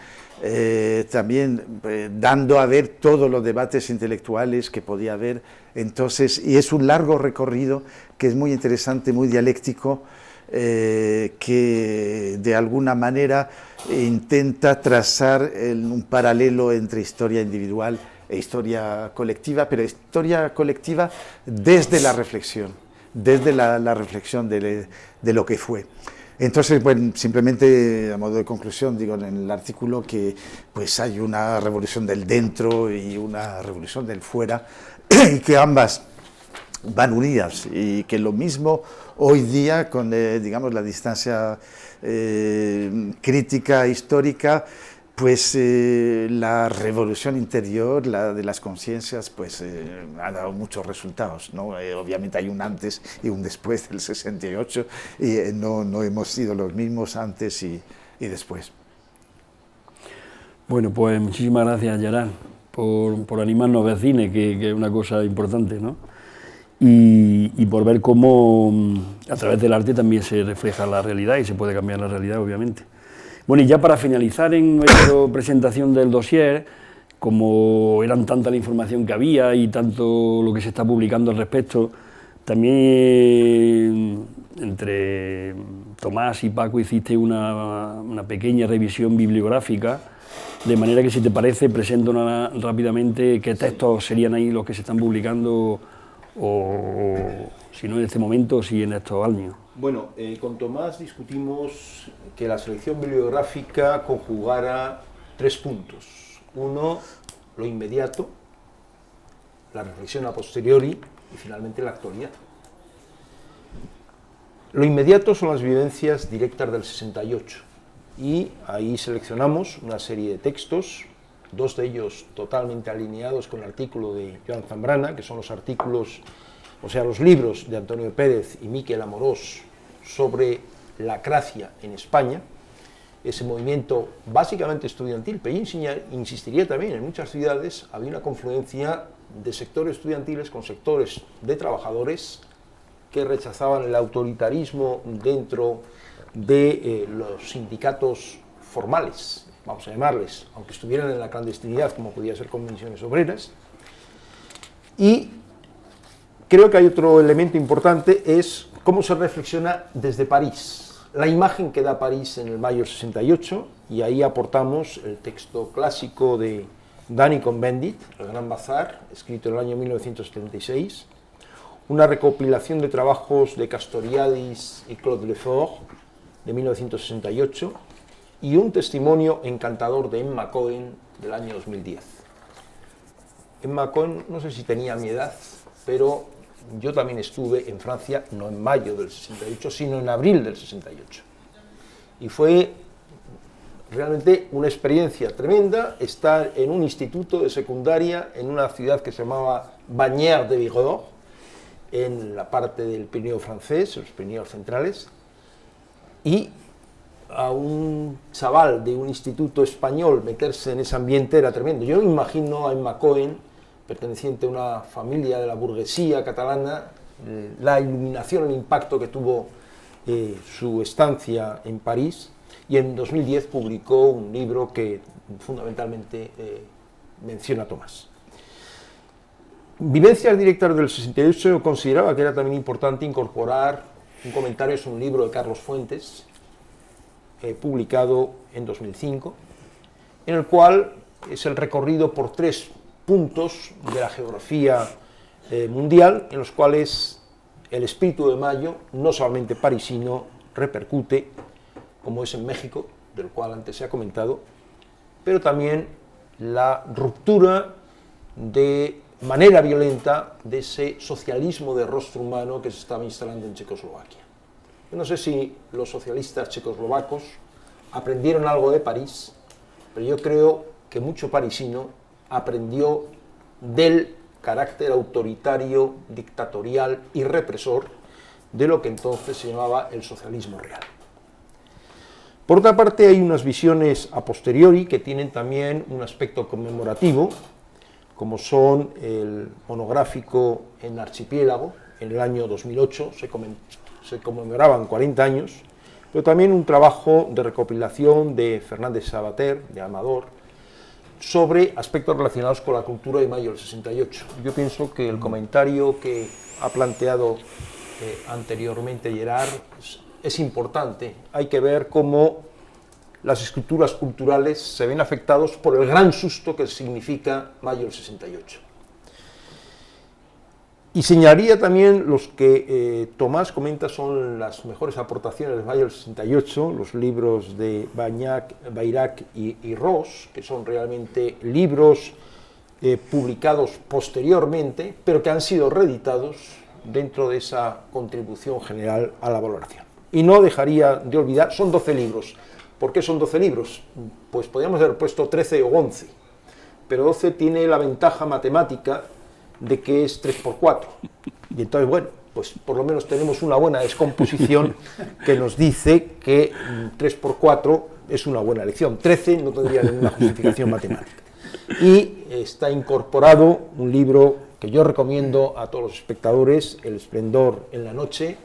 dando a ver todos los debates intelectuales que podía haber. Entonces, y es un largo recorrido que es muy interesante, muy dialéctico, que de alguna manera intenta trazar un paralelo entre historia individual e historia colectiva, pero historia colectiva desde la reflexión, desde la reflexión de lo que fue. Entonces, bueno, simplemente a modo de conclusión, digo en el artículo que pues hay una revolución del dentro y una revolución del fuera, y que ambas van unidas, y que lo mismo hoy día con digamos la distancia crítica histórica, pues la revolución interior, la de las conciencias, pues ha dado muchos resultados, ¿no? Obviamente hay un antes y un después del 68, y no hemos sido los mismos antes y después. Bueno, pues muchísimas gracias, Gerard, por animarnos a ver cine, que es una cosa importante, ¿no? Y por ver cómo a través del arte también se refleja la realidad y se puede cambiar la realidad, obviamente. Bueno, y ya para finalizar en nuestra presentación del dossier, como eran tanta la información que había y tanto lo que se está publicando al respecto, también entre Tomás y Paco hiciste una pequeña revisión bibliográfica, de manera que, si te parece, presento rápidamente qué textos serían ahí los que se están publicando, o si no en este momento, sí en estos años. Bueno, con Tomás discutimos que la selección bibliográfica conjugara 3 puntos. Uno, lo inmediato, la reflexión a posteriori y finalmente la actualidad. Lo inmediato son las vivencias directas del 68 y ahí seleccionamos una serie de textos, 2 de ellos totalmente alineados con el artículo de Joan Zambrana, que son los artículos, o sea, los libros de Antonio Pérez y Miquel Amorós sobre la Lacracia en España, ese movimiento básicamente estudiantil, pero yo insistiría también, en muchas ciudades había una confluencia de sectores estudiantiles con sectores de trabajadores que rechazaban el autoritarismo dentro de los sindicatos formales, vamos a llamarles, aunque estuvieran en la clandestinidad, como podía ser Comisiones Obreras. Y creo que hay otro elemento importante, es cómo se reflexiona desde París, la imagen que da París en el mayo del 68, y ahí aportamos el texto clásico de Dany Cohn-Bendit, El Gran Bazar, escrito en el año 1976, una recopilación de trabajos de Castoriadis y Claude Lefort, de 1968, y un testimonio encantador de Emma Cohen, del año 2010. Emma Cohen, no sé si tenía mi edad, pero yo también estuve en Francia, no en mayo del 68, sino en abril del 68. Y fue realmente una experiencia tremenda estar en un instituto de secundaria en una ciudad que se llamaba Bagnères de Bigorre, en la parte del Pirineo francés, los Pirineos centrales, y a un chaval de un instituto español meterse en ese ambiente era tremendo. Yo me imagino a Emma Cohen, perteneciente a una familia de la burguesía catalana, la iluminación, el impacto que tuvo su estancia en París, y en 2010 publicó un libro que fundamentalmente menciona a Tomás. Vivencias directas del 68, yo consideraba que era también importante incorporar un comentario sobre un libro de Carlos Fuentes, publicado en 2005, en el cual es el recorrido por 3 puntos de la geografía mundial, en los cuales el espíritu de Mayo, no solamente parisino, repercute, como es en México, del cual antes se ha comentado, pero también la ruptura de manera violenta de ese socialismo de rostro humano que se estaba instalando en Checoslovaquia. Yo no sé si los socialistas checoslovacos aprendieron algo de París, pero yo creo que mucho parisino aprendió del carácter autoritario, dictatorial y represor de lo que entonces se llamaba el socialismo real. Por otra parte, hay unas visiones a posteriori que tienen también un aspecto conmemorativo, como son el monográfico en Archipiélago, en el año 2008, se conmemoraban 40 años, pero también un trabajo de recopilación de Fernández Sabater, de Amador, sobre aspectos relacionados con la cultura de mayo del 68. Yo pienso que el comentario que ha planteado anteriormente Gerard es importante. Hay que ver cómo las estructuras culturales se ven afectados por el gran susto que significa mayo del 68. Y señalaría también los que Tomás comenta son las mejores aportaciones de mayo del 68, los libros de Bayrac y Ross, que son realmente libros publicados posteriormente, pero que han sido reeditados dentro de esa contribución general a la valoración. Y no dejaría de olvidar, son 12 libros. ¿Por qué son 12 libros? Pues podríamos haber puesto 13 o 11, pero 12 tiene la ventaja matemática de que es 3 por 4. Y entonces, bueno, pues por lo menos tenemos una buena descomposición que nos dice que 3 por 4 es una buena elección. 13 no tendría ninguna justificación matemática. Y está incorporado un libro que yo recomiendo a todos los espectadores, El esplendor en la noche,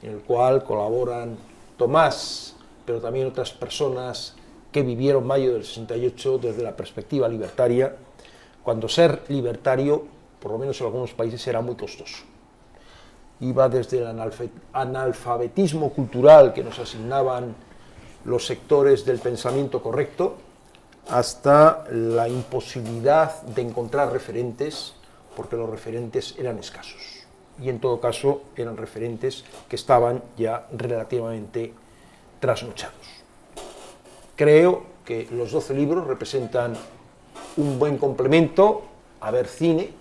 en el cual colaboran Tomás, pero también otras personas que vivieron mayo del 68 desde la perspectiva libertaria, cuando ser libertario, por lo menos en algunos países, era muy costoso. Iba desde el analfabetismo cultural que nos asignaban los sectores del pensamiento correcto, hasta la imposibilidad de encontrar referentes, porque los referentes eran escasos. Y en todo caso eran referentes que estaban ya relativamente trasnochados. Creo que los 12 libros representan un buen complemento a ver cine,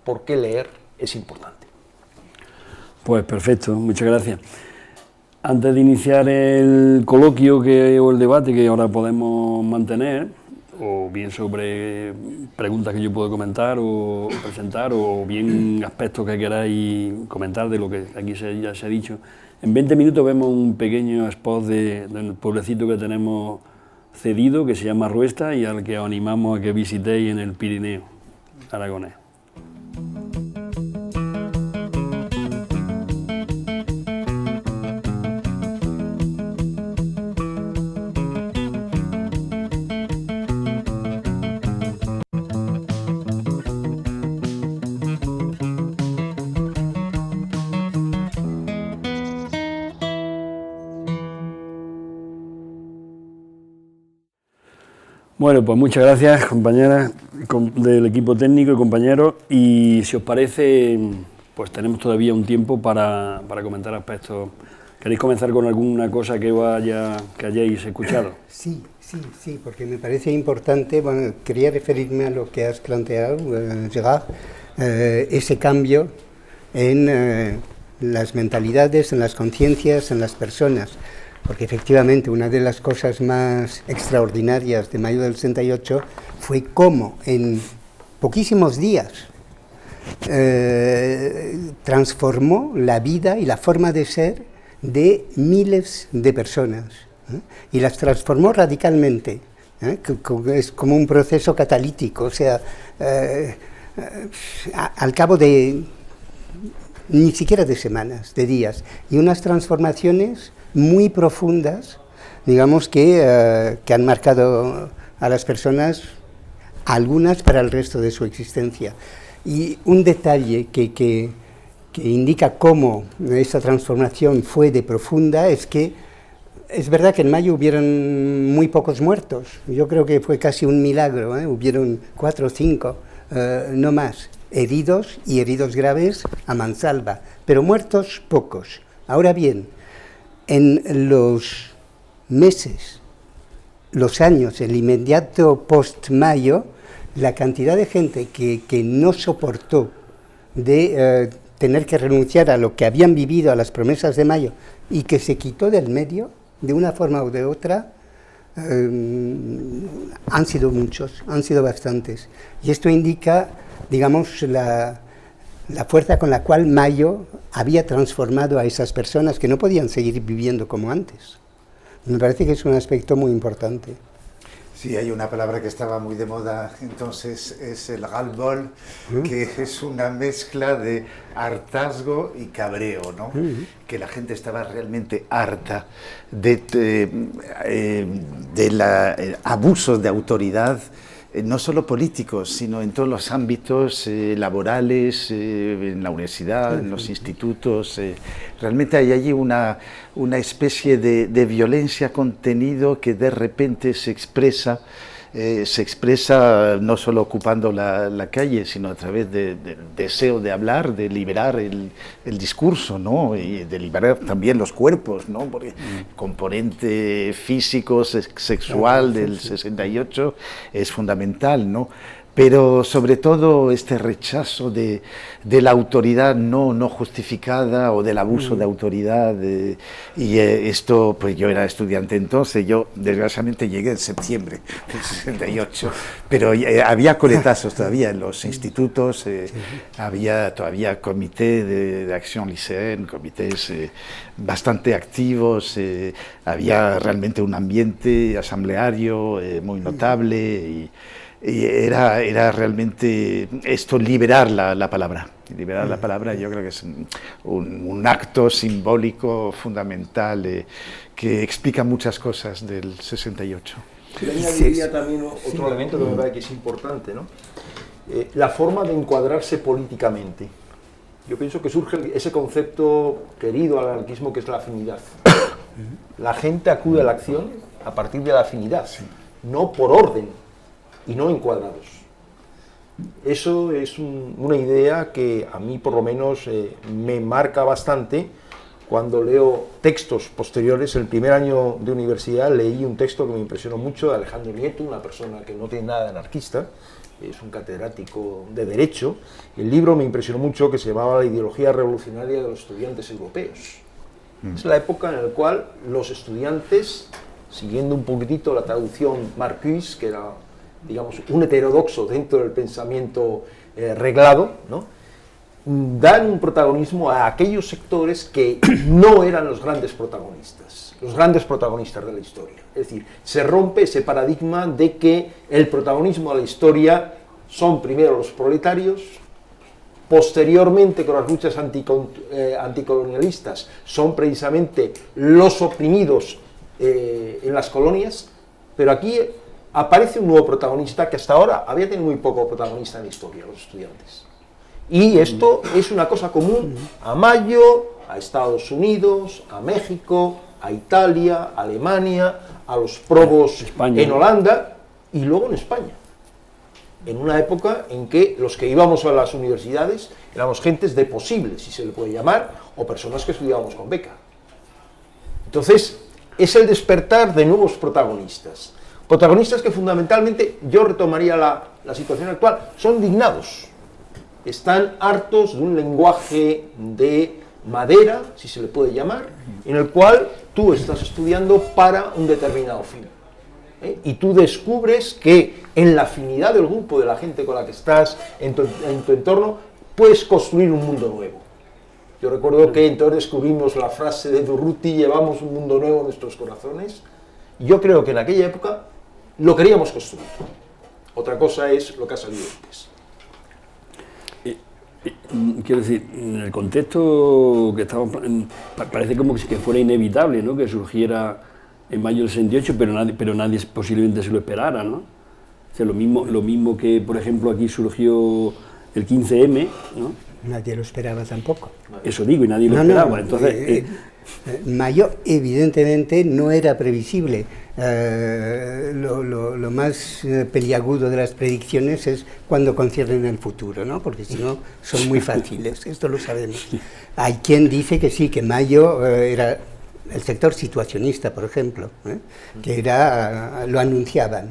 porque leer es importante. Pues perfecto, muchas gracias. Antes de iniciar el coloquio o el debate que ahora podemos mantener, o bien sobre preguntas que yo puedo comentar o presentar, o bien aspectos que queráis comentar de lo que aquí ya se ha dicho, en 20 minutos vemos un pequeño spot del pueblecito que tenemos cedido, que se llama Ruesta, y al que os animamos a que visitéis en el Pirineo aragonés. Bueno, pues muchas gracias, compañeras del equipo técnico y compañeros, y si os parece, pues tenemos todavía un tiempo para comentar aspectos. ¿Queréis comenzar con alguna cosa que hayáis escuchado? Sí, porque me parece importante, bueno, quería referirme a lo que has planteado, Gerard, ese cambio en las mentalidades, en las conciencias, en las personas. Porque efectivamente una de las cosas más extraordinarias de mayo del 68 fue cómo en poquísimos días transformó la vida y la forma de ser de miles de personas, y las transformó radicalmente, es como un proceso catalítico, o sea, al cabo de ni siquiera de semanas, de días, y unas transformaciones muy profundas, digamos, que han marcado a las personas, algunas para el resto de su existencia. Y un detalle que indica cómo esa transformación fue de profunda es que es verdad que en mayo hubieron muy pocos muertos. Yo creo que fue casi un milagro, hubieron 4 o 5, no más, heridos y heridos graves a mansalva, pero muertos pocos. Ahora bien, en los meses, los años, el inmediato post-mayo, la cantidad de gente que no soportó de tener que renunciar a lo que habían vivido, a las promesas de mayo, y que se quitó del medio, de una forma u de otra, han sido muchos, han sido bastantes. Y esto indica, digamos, la fuerza con la cual mayo había transformado a esas personas que no podían seguir viviendo como antes. Me parece que es un aspecto muy importante. Sí, hay una palabra que estaba muy de moda entonces, es el ras-le-bol, que es una mezcla de hartazgo y cabreo, ¿no? Que la gente estaba realmente harta de abusos de autoridad, no solo políticos, sino en todos los ámbitos laborales, en la universidad, en los institutos. Realmente hay allí una especie de violencia contenido que de repente se expresa no solo ocupando la calle, sino a través del deseo de hablar, de liberar el discurso, ¿no? Y de liberar también los cuerpos, ¿no? Porque el componente físico, sexual del 68 es fundamental, ¿no? Pero sobre todo este rechazo de la autoridad no justificada o del abuso de autoridad. Esto, pues yo era estudiante entonces, yo desgraciadamente llegué en septiembre del 68, pero había coletazos todavía en los institutos, había todavía comité de acción liceén, comités bastante activos, había realmente un ambiente asambleario muy notable y era realmente esto, liberar la palabra. Liberar la palabra, yo creo que es un acto simbólico fundamental que explica muchas cosas del 68. Yo añadiría también otro elemento que me parece que es importante, ¿no? La forma de encuadrarse políticamente. Yo pienso que surge ese concepto querido al anarquismo, que es la afinidad. La gente acude a la acción a partir de la afinidad, no por orden y no encuadrados. Eso es una idea que a mí por lo menos me marca bastante cuando leo textos posteriores. El primer año de universidad leí un texto que me impresionó mucho de Alejandro Nieto, una persona que no tiene nada de anarquista, es un catedrático de Derecho. El libro me impresionó mucho, que se llamaba La ideología revolucionaria de los estudiantes europeos. Es la época en la cual los estudiantes, siguiendo un poquitito la traducción Marcuse, que era, digamos, un heterodoxo dentro del pensamiento reglado, ¿no?, dan un protagonismo a aquellos sectores que no eran los grandes protagonistas de la historia. Es decir, se rompe ese paradigma de que el protagonismo de la historia son primero los proletarios, posteriormente con las luchas anticolonialistas son precisamente los oprimidos en las colonias, pero aquí aparece un nuevo protagonista que hasta ahora había tenido muy poco protagonista en la historia, los estudiantes. Y esto es una cosa común a Mayo, a Estados Unidos, a México, a Italia, a Alemania, a los probos España, en Holanda y luego en España. En una época en que los que íbamos a las universidades éramos gentes de posibles, si se le puede llamar, o personas que estudiábamos con beca. Entonces, es el despertar de nuevos protagonistas. Protagonistas que fundamentalmente, yo retomaría la situación actual, son dignados. Están hartos de un lenguaje de madera, si se le puede llamar, en el cual tú estás estudiando para un determinado fin. Y tú descubres que en la afinidad del grupo, de la gente con la que estás, en tu entorno, puedes construir un mundo nuevo. Yo recuerdo que entonces descubrimos la frase de Durruti, llevamos un mundo nuevo en nuestros corazones. Yo creo que en aquella época lo queríamos construir. Otra cosa es lo que ha salido después. Quiero decir, en el contexto que estamos, parece como que fuera inevitable, ¿no?, que surgiera en mayo del 68, pero nadie posiblemente se lo esperara, ¿no? O sea, lo mismo que, por ejemplo, aquí surgió el 15M, ¿no? Nadie lo esperaba tampoco. Eso digo, y nadie lo esperaba. Entonces, Mayo evidentemente no era previsible. Lo más peliagudo de las predicciones es cuando conciernen el futuro, ¿no? Porque si no son muy fáciles, esto lo sabemos. Hay quien dice que sí, que Mayo era el sector situacionista, por ejemplo, que lo anunciaban.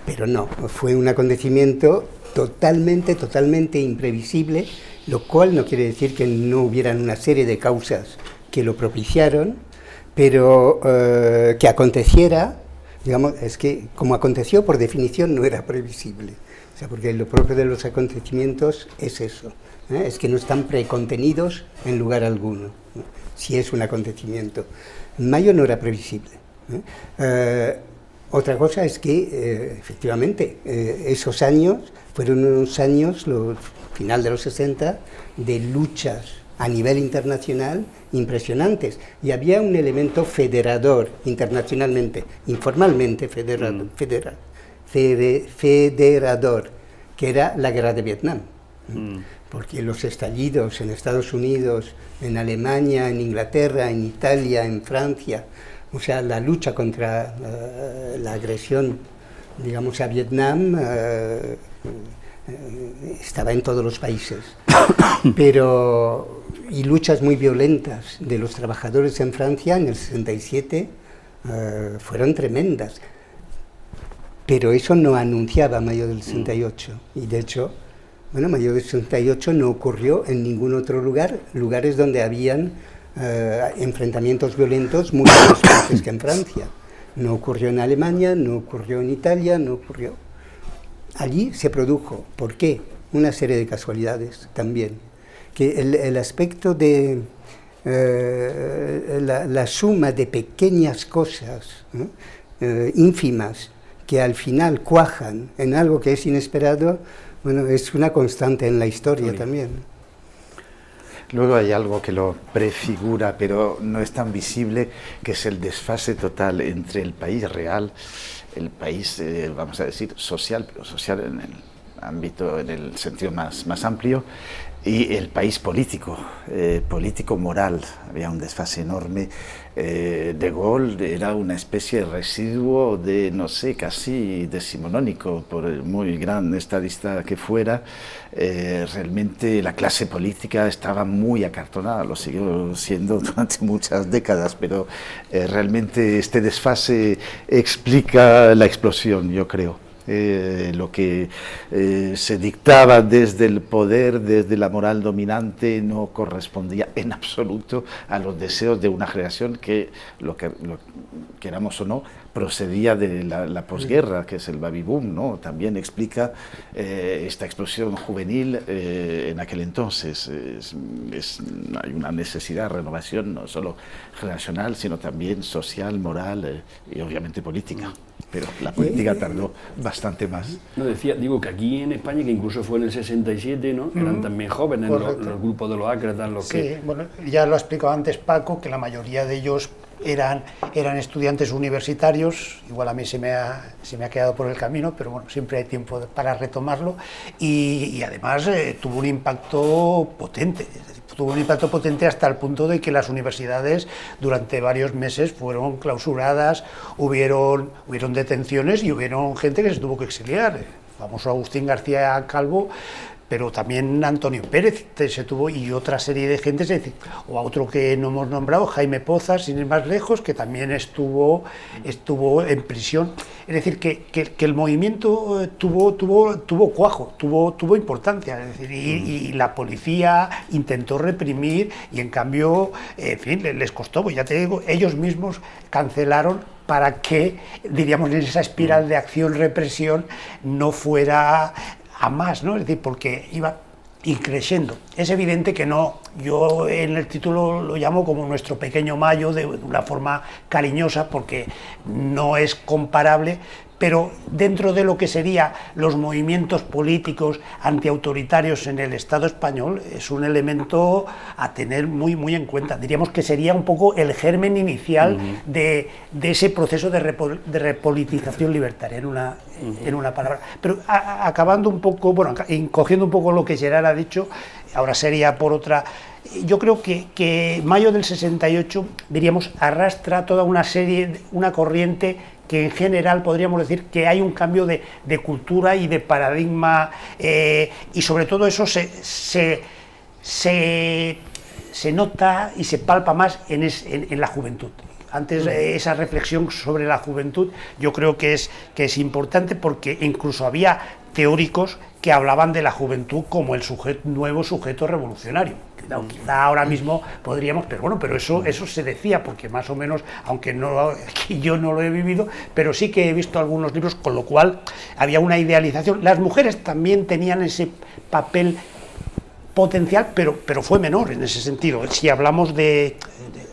Pero no, fue un acontecimiento totalmente imprevisible, lo cual no quiere decir que no hubieran una serie de causas que lo propiciaron, pero que aconteciera, digamos, es que como aconteció, por definición no era previsible. O sea, porque lo propio de los acontecimientos es eso, es que no están precontenidos en lugar alguno, si es un acontecimiento. Mayo no era previsible, Otra cosa es que, efectivamente, esos años fueron unos años, final de los 60, de luchas a nivel internacional impresionantes, y había un elemento federador internacionalmente, informalmente federador, que era la guerra de Vietnam, porque los estallidos en Estados Unidos, en Alemania, en Inglaterra, en Italia, en Francia, o sea, la lucha contra la agresión, digamos, a Vietnam estaba en todos los países, y luchas muy violentas de los trabajadores en Francia en el 67 fueron tremendas, pero eso no anunciaba Mayo del 68, y de hecho, bueno, Mayo del 68 no ocurrió en ningún otro lugar, lugares donde habían enfrentamientos violentos mucho más fuertes que en Francia. No ocurrió en Alemania, no ocurrió en Italia, no ocurrió. Allí se produjo. ¿Por qué? Una serie de casualidades también. Que el aspecto de la suma de pequeñas cosas, ¿no? Ínfimas, que al final cuajan en algo que es inesperado, bueno, es una constante en la historia también. Luego hay algo que lo prefigura, pero no es tan visible, que es el desfase total entre el país real, el país, vamos a decir, social, pero social en el ámbito, en el sentido más amplio, y el país político, político-moral. Había un desfase enorme. De Gaulle era una especie de residuo de, no sé, casi decimonónico, por el muy gran estadista que fuera. Realmente la clase política estaba muy acartonada, lo siguió siendo durante muchas décadas, pero realmente este desfase explica la explosión, yo creo. Lo que se dictaba desde el poder, desde la moral dominante, no correspondía en absoluto a los deseos de una generación que, lo queramos o no, procedía de la posguerra, que es el baby boom, ¿no? También explica esta explosión juvenil en aquel entonces. Hay una necesidad de renovación no solo generacional, sino también social, moral y obviamente política. Pero la política tardó bastante más. No, digo que aquí en España, que incluso fue en el 67, ¿no? Eran también jóvenes los grupos de los ácratas, Sí, bueno, ya lo ha explicado antes Paco, que la mayoría de ellos eran estudiantes universitarios. Igual a mí se me ha quedado por el camino, pero bueno, siempre hay tiempo para retomarlo, y además tuvo un impacto potente. Tuvo un impacto potente hasta el punto de que las universidades durante varios meses fueron clausuradas, hubieron detenciones y hubieron gente que se tuvo que exiliar. El famoso Agustín García Calvo, pero también Antonio Pérez se tuvo, y otra serie de gente, o a otro que no hemos nombrado, Jaime Pozas, sin ir más lejos, que también estuvo en prisión. Es decir, que el movimiento tuvo cuajo, tuvo importancia, es decir, y la policía intentó reprimir, y en cambio, en fin, les costó, pues ya te digo, ellos mismos cancelaron para que, diríamos, en esa espiral de acción-represión no fuera a más, ¿no? Es decir, porque iba increciendo. Es evidente que no, yo en el título lo llamo como nuestro pequeño Mayo, de una forma cariñosa, porque no es comparable, pero dentro de lo que serían los movimientos políticos antiautoritarios en el Estado español, es un elemento a tener muy en cuenta. Diríamos que sería un poco el germen inicial de ese proceso de repolitización libertaria, en una palabra. Pero acabando un poco, bueno, cogiendo un poco lo que Gerard ha dicho, ahora sería por otra. Yo creo que Mayo del 68, diríamos, arrastra toda una corriente que en general podríamos decir que hay un cambio de cultura y de paradigma, y sobre todo eso se nota y se palpa más en la juventud. Antes, esa reflexión sobre la juventud yo creo que es importante, porque incluso había teóricos que hablaban de la juventud como el nuevo sujeto revolucionario. Quizá ahora mismo podríamos, pero bueno, pero eso se decía, porque más o menos, aunque yo no lo he vivido, pero sí que he visto algunos libros, con lo cual había una idealización. Las mujeres también tenían ese papel potencial, pero fue menor en ese sentido. Si hablamos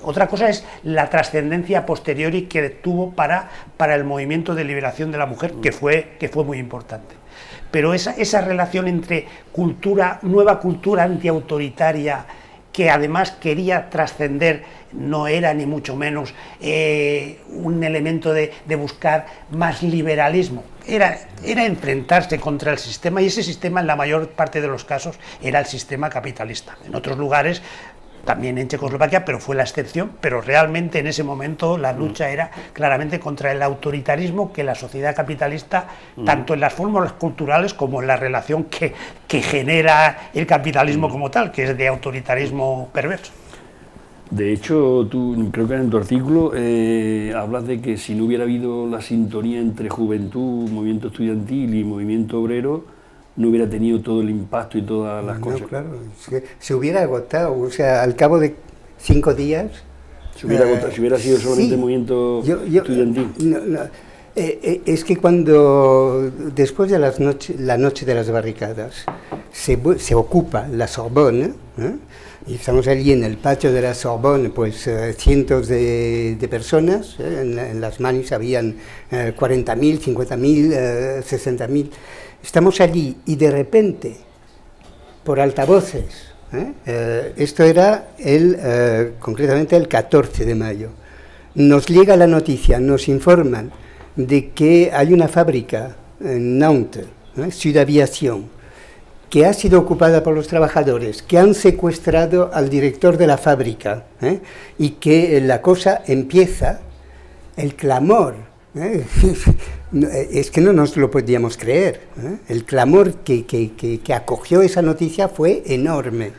Otra cosa es la trascendencia a posteriori que tuvo para el movimiento de liberación de la mujer, que fue muy importante. Pero esa relación entre nueva cultura antiautoritaria, que además quería trascender, no era ni mucho menos un elemento de buscar más liberalismo, era enfrentarse contra el sistema, y ese sistema en la mayor parte de los casos era el sistema capitalista. En otros lugares, también en Checoslovaquia, pero fue la excepción, pero realmente en ese momento la lucha era claramente contra el autoritarismo que la sociedad capitalista, tanto en las fórmulas culturales como en la relación que genera el capitalismo como tal, que es de autoritarismo perverso. De hecho, tú creo que en tu artículo hablas de que si no hubiera habido la sintonía entre juventud, movimiento estudiantil y movimiento obrero, no hubiera tenido todo el impacto y todas las cosas. Claro, es que se hubiera agotado, o sea, al cabo de 5 días... Se hubiera agotado, si hubiera sido solamente movimiento estudiantil. Es que cuando, después de la noche de las barricadas, se ocupa la Sorbonne, y estamos allí en el patio de la Sorbonne, pues cientos de personas, en las manis habían 40.000, 50.000, 60.000... Estamos allí y de repente, por altavoces, esto era concretamente el 14 de mayo, nos llega la noticia, nos informan de que hay una fábrica en Nantes, Sud Aviation, que ha sido ocupada por los trabajadores, que han secuestrado al director de la fábrica, y que la cosa empieza, el clamor. Es que no nos lo podíamos creer, el clamor que acogió esa noticia fue enorme,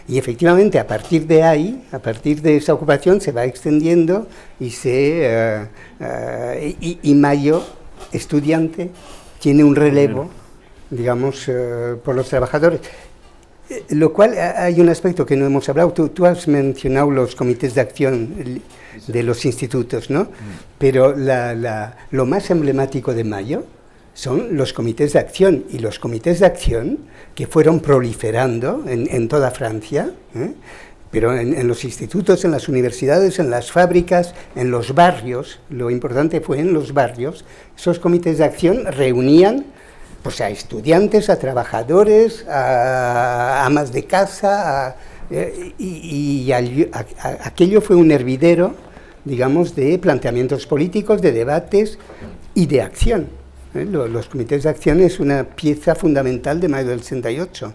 y efectivamente a partir de ahí, a partir de esa ocupación se va extendiendo y Mayo, estudiante, tiene un relevo, digamos, por los trabajadores. Lo cual, hay un aspecto que no hemos hablado, tú has mencionado los comités de acción de los institutos, ¿no? Pero lo más emblemático de Mayo son los comités de acción, y los comités de acción que fueron proliferando en toda Francia, pero en los institutos, en las universidades, en las fábricas, en los barrios. Lo importante fue en los barrios. Esos comités de acción reunían pues a estudiantes, a trabajadores, a amas de casa, aquello fue un hervidero, digamos, de planteamientos políticos, de debates y de acción. Los comités de acción es una pieza fundamental de Mayo del 68.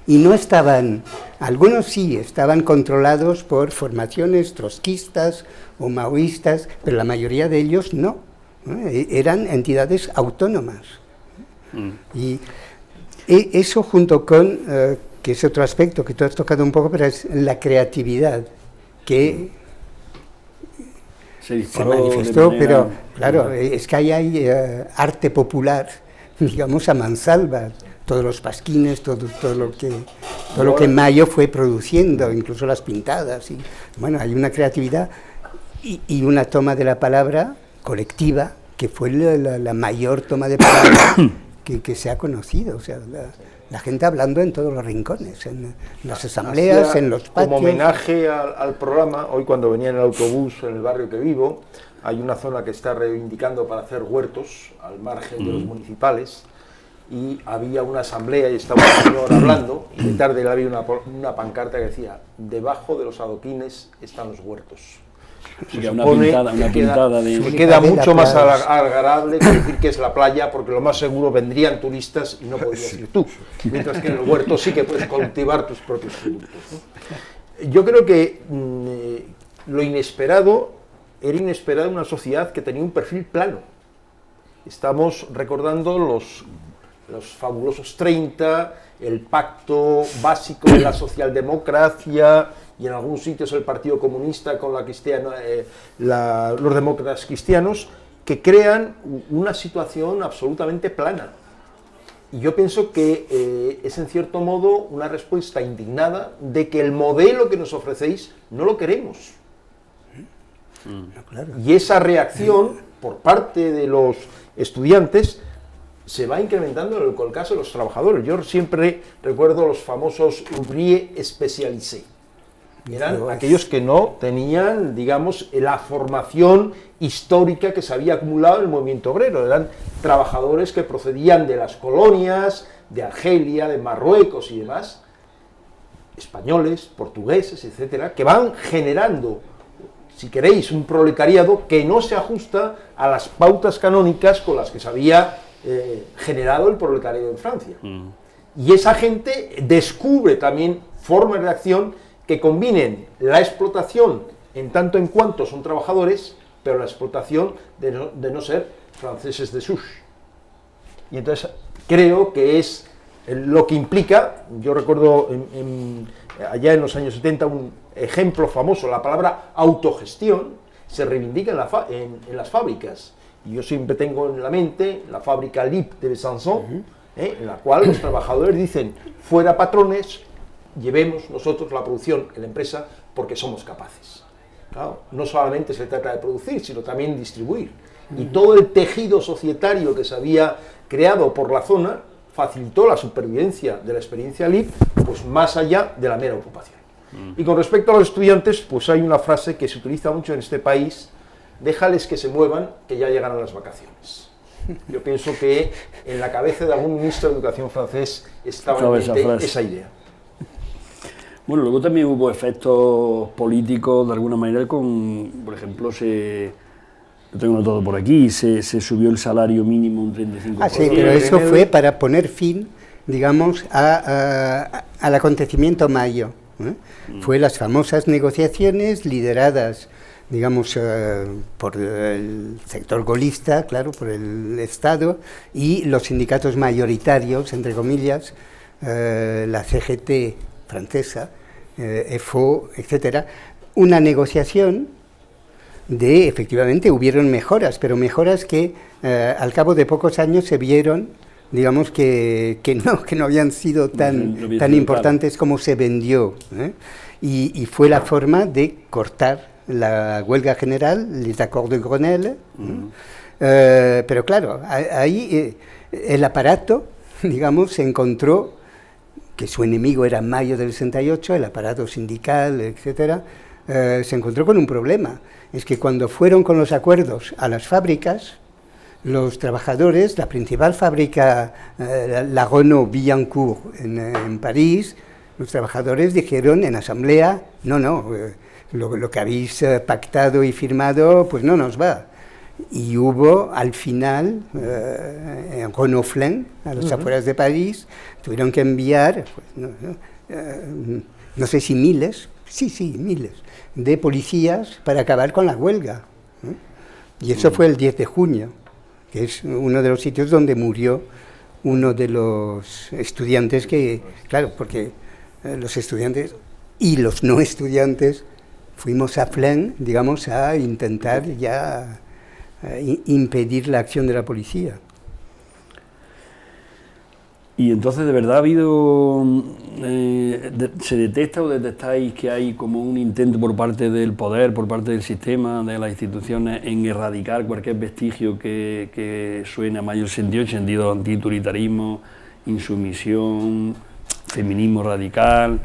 Y no estaban, algunos sí, estaban controlados por formaciones trotskistas o maoístas, pero la mayoría de ellos no, eran entidades autónomas. Y eso, junto con, que es otro aspecto que tú has tocado un poco, pero es la creatividad que se manifestó, pero claro, es que ahí hay arte popular, digamos, a mansalva, todos los pasquines, todo lo que Mayo fue produciendo, incluso las pintadas, y bueno, hay una creatividad y una toma de la palabra colectiva, que fue la mayor toma de palabra que se ha conocido, o sea, la gente hablando en todos los rincones, en las asambleas, en los patios. Como homenaje al programa, hoy cuando venía en el autobús en el barrio que vivo, hay una zona que está reivindicando para hacer huertos al margen de los municipales, y había una asamblea y estaba un señor hablando, y de tarde había una pancarta que decía: debajo de los adoquines están los huertos. Queda mucho más agradable que decir que es la playa, porque lo más seguro vendrían turistas y no podrías ir tú, mientras que en el huerto sí que puedes cultivar tus propios productos, ¿no? Yo creo que lo inesperado era inesperado en una sociedad que tenía un perfil plano. Estamos recordando los fabulosos 30, el pacto básico de la socialdemocracia, y en algunos sitios el Partido Comunista con la cristiana, los demócratas cristianos, que crean una situación absolutamente plana. Y yo pienso que es en cierto modo una respuesta indignada de que el modelo que nos ofrecéis no lo queremos. Y esa reacción por parte de los estudiantes se va incrementando en el caso de los trabajadores. Yo siempre recuerdo los famosos ouvriers spécialisés. eran aquellos que no tenían, digamos, la formación histórica que se había acumulado en el movimiento obrero. Eran trabajadores que procedían de las colonias, de Argelia, de Marruecos y demás, españoles, portugueses, etcétera, que van generando, si queréis, un proletariado que no se ajusta a las pautas canónicas con las que se había generado el proletariado en Francia. Y esa gente descubre también formas de acción que combinen la explotación en tanto en cuanto son trabajadores, pero la explotación de no ser franceses de souche. Y entonces creo que es lo que implica, yo recuerdo allá en los años 70 un ejemplo famoso, la palabra autogestión se reivindica en las fábricas. Y yo siempre tengo en la mente la fábrica LIP de Besançon, en la cual los trabajadores dicen, fuera patrones, llevemos nosotros la producción en la empresa porque somos capaces. Claro, no solamente se trata de producir, sino también distribuir. Y todo el tejido societario que se había creado por la zona facilitó la supervivencia de la experiencia LIP, pues más allá de la mera ocupación. Y con respecto a los estudiantes, pues hay una frase que se utiliza mucho en este país: déjales que se muevan, que ya llegarán las vacaciones. Yo pienso que en la cabeza de algún ministro de Educación francés estaba esa idea. Bueno, luego también hubo efectos políticos, de alguna manera, por ejemplo, lo tengo anotado por aquí, se subió el salario mínimo un 35%. Ah, sí, pero eso fue para poner fin, digamos, al acontecimiento Mayo. Fue las famosas negociaciones lideradas, digamos, por el sector golista, claro, por el Estado, y los sindicatos mayoritarios, entre comillas, la CGT francesa, FO, etcétera, una negociación de, efectivamente, hubieron mejoras, pero mejoras que al cabo de pocos años se vieron, digamos, que no habían sido tan importantes como se vendió, y fue la forma de cortar la huelga general, les accords de Grenelle, pero claro, ahí el aparato, digamos, se encontró que su enemigo era Mayo del 68, el aparato sindical, etcétera, se encontró con un problema. Es que cuando fueron con los acuerdos a las fábricas, los trabajadores, la principal fábrica, la Renault-Billancourt en París, los trabajadores dijeron en asamblea, no, lo que habéis pactado y firmado, pues no nos va. Y hubo, al final, en Renault-Flaine, a las afueras de París, tuvieron que enviar, pues, no sé si miles, miles, de policías para acabar con la huelga. Y eso fue el 10 de junio, que es uno de los sitios donde murió uno de los estudiantes que, claro, porque los estudiantes y los no estudiantes fuimos a Flaine, digamos, a intentar ya impedir la acción de la policía. Y entonces, ¿de verdad ha habido, se detecta o detectáis que hay como un intento por parte del poder, por parte del sistema, de las instituciones, en erradicar cualquier vestigio que suene a Mayo del 68, sentido antiautoritarismo, insumisión, feminismo radical?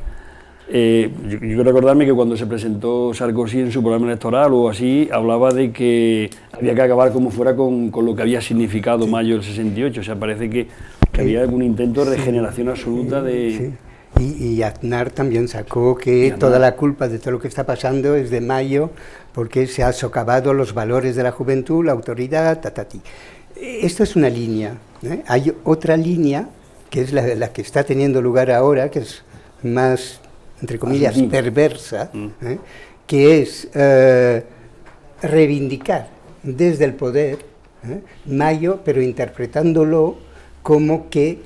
Yo quiero recordarme que cuando se presentó Sarkozy en su programa electoral o así, hablaba de que había que acabar como fuera con lo que había significado Mayo del 68, o sea, parece que había algún intento de regeneración absoluta de... Sí. Y Aznar también sacó que toda la culpa de todo lo que está pasando es de Mayo, porque se ha socavado los valores de la juventud, la autoridad, tatati. Esto es una línea, ¿eh? Hay otra línea, que es la que está teniendo lugar ahora, que es más, entre comillas, perversa, que es reivindicar desde el poder Mayo, pero interpretándolo como que